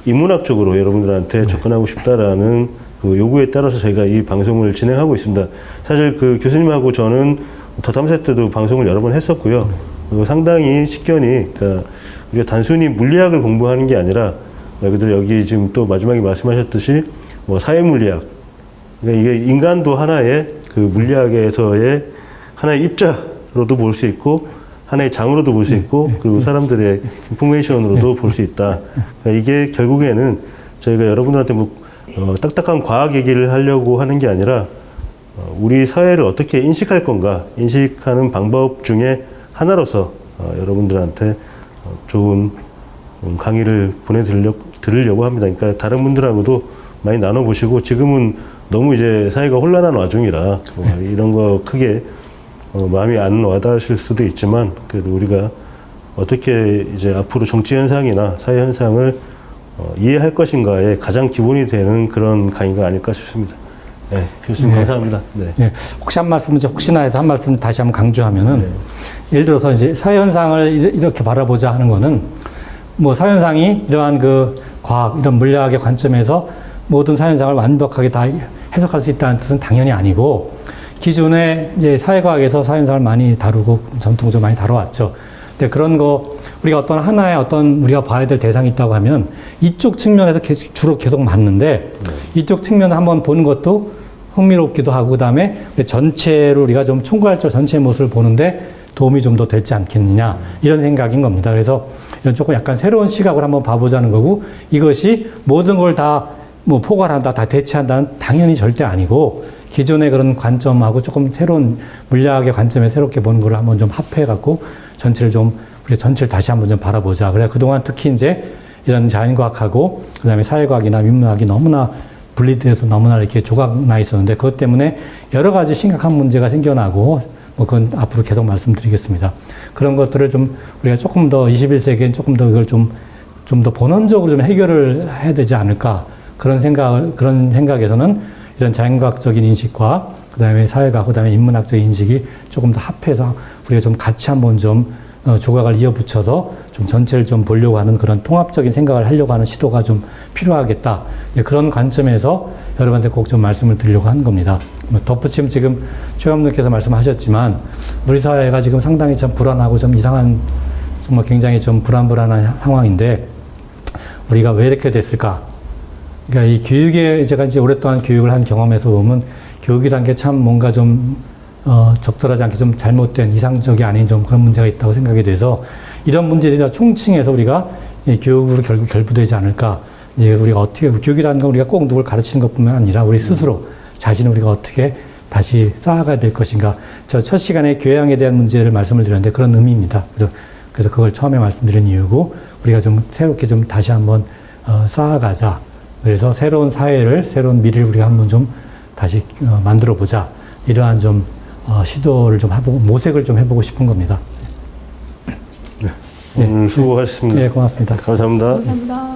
인문학적으로 여러분들한테 접근하고 싶다라는 그 요구에 따라서 저희가 이 방송을 진행하고 있습니다. 사실 그 교수님하고 저는 더 탐사 때도 방송을 여러 번 했었고요. 그리고 상당히 식견이, 그러니까 우리가 단순히 물리학을 공부하는 게 아니라 여기 지금 또 마지막에 말씀하셨듯이 뭐 사회물리학, 그러니까 이게 인간도 하나의 그 물리학에서의 하나의 입자로도 볼 수 있고 하나의 장으로도 볼 수 있고 그리고 사람들의 인포메이션으로도 볼 수 있다. 그러니까 이게 결국에는 저희가 여러분들한테 뭐 딱딱한 과학 얘기를 하려고 하는 게 아니라 우리 사회를 어떻게 인식할 건가, 인식하는 방법 중에 하나로서 여러분들한테 좋은 강의를 보내드리려고 합니다. 그러니까 다른 분들하고도 많이 나눠보시고, 지금은 너무 이제 사회가 혼란한 와중이라 이런 거 크게 마음이 안 와닿으실 수도 있지만 그래도 우리가 어떻게 이제 앞으로 정치 현상이나 사회 현상을 이해할 것인가에 가장 기본이 되는 그런 강의가 아닐까 싶습니다. 네, 교수님 네. 감사합니다. 네. 예, 혹시 한 말씀, 혹시나 해서 한 말씀 다시 한번 강조하면은, 예를 들어서 이제 사회현상을 이렇게 바라보자 하는 거는, 뭐 사회현상이 이러한 그 과학, 이런 물리학의 관점에서 모든 사회현상을 완벽하게 다 해석할 수 있다는 뜻은 당연히 아니고, 기존에 이제 사회과학에서 사회현상을 많이 다루고 전통적으로 많이 다뤄왔죠. 근데 그런 거, 우리가 어떤 하나의 어떤 우리가 봐야 될 대상이 있다고 하면, 이쪽 측면에서 주로 계속 봤는데, 이쪽 측면을 한번 보는 것도 흥미롭기도 하고, 그 다음에 전체로 우리가 좀 총괄적으로 전체의 모습을 보는데 도움이 좀 더 되지 않겠느냐, 이런 생각인 겁니다. 그래서 이런 조금 약간 새로운 시각을 한번 봐보자는 거고, 이것이 모든 걸 다 뭐 포괄한다, 다 대체한다는 당연히 절대 아니고, 기존의 그런 관점하고 조금 새로운 물리학의 관점에 새롭게 보는 걸 한번 좀 합해갖고, 전체를 좀, 우리가 전체를 다시 한번 좀 바라보자. 그래, 그동안 특히 이제 이런 자연과학하고, 그 다음에 사회과학이나 인문학이 너무나 분리돼서 너무나 이렇게 조각나 있었는데, 그것 때문에 여러 가지 심각한 문제가 생겨나고, 뭐 그건 앞으로 계속 말씀드리겠습니다. 그런 것들을 좀 우리가 조금 더 21세기엔 조금 더 이걸 좀 더 본원적으로 좀 해결을 해야 되지 않을까. 그런 생각에서는 이런 자연과학적인 인식과 그 다음에 사회과학, 그 다음에 인문학적인 인식이 조금 더 합해서 우리가 좀 같이 한번 좀 조각을 이어붙여서 좀 전체를 좀 보려고 하는 그런 통합적인 생각을 하려고 하는 시도가 좀 필요하겠다. 그런 관점에서 여러분한테 꼭 좀 말씀을 드리려고 하는 겁니다. 덧붙이면 지금 최감독께서 말씀하셨지만 우리 사회가 지금 상당히 좀 불안하고 좀 이상한 정말 굉장히 좀 불안한 상황인데 우리가 왜 이렇게 됐을까? 그러니까 이 교육에 제가 이제 오랫동안 교육을 한 경험에서 보면 교육이란 게 참 뭔가 좀 적절하지 않게 좀 잘못된 이상적이 아닌 좀 그런 문제가 있다고 생각이 돼서 이런 문제들이 총칭해서 우리가 교육으로 결국 결부되지 않을까. 우리가 어떻게, 교육이라는 건 우리가 꼭 누굴 가르치는 것뿐만 아니라 우리 스스로 자신을 우리가 어떻게 다시 쌓아가야 될 것인가. 저 첫 시간에 교양에 대한 문제를 말씀을 드렸는데 그런 의미입니다. 그래서 그걸 처음에 말씀드린 이유고 우리가 좀 새롭게 좀 다시 한번 쌓아가자. 그래서 새로운 사회를, 새로운 미래를 우리가 한번 좀 다시 만들어 보자. 이러한 좀 시도를 좀 해보고, 모색을 좀 해보고 싶은 겁니다. 네, 오늘 수고하셨습니다. 네, 고맙습니다. 감사합니다. 감사합니다.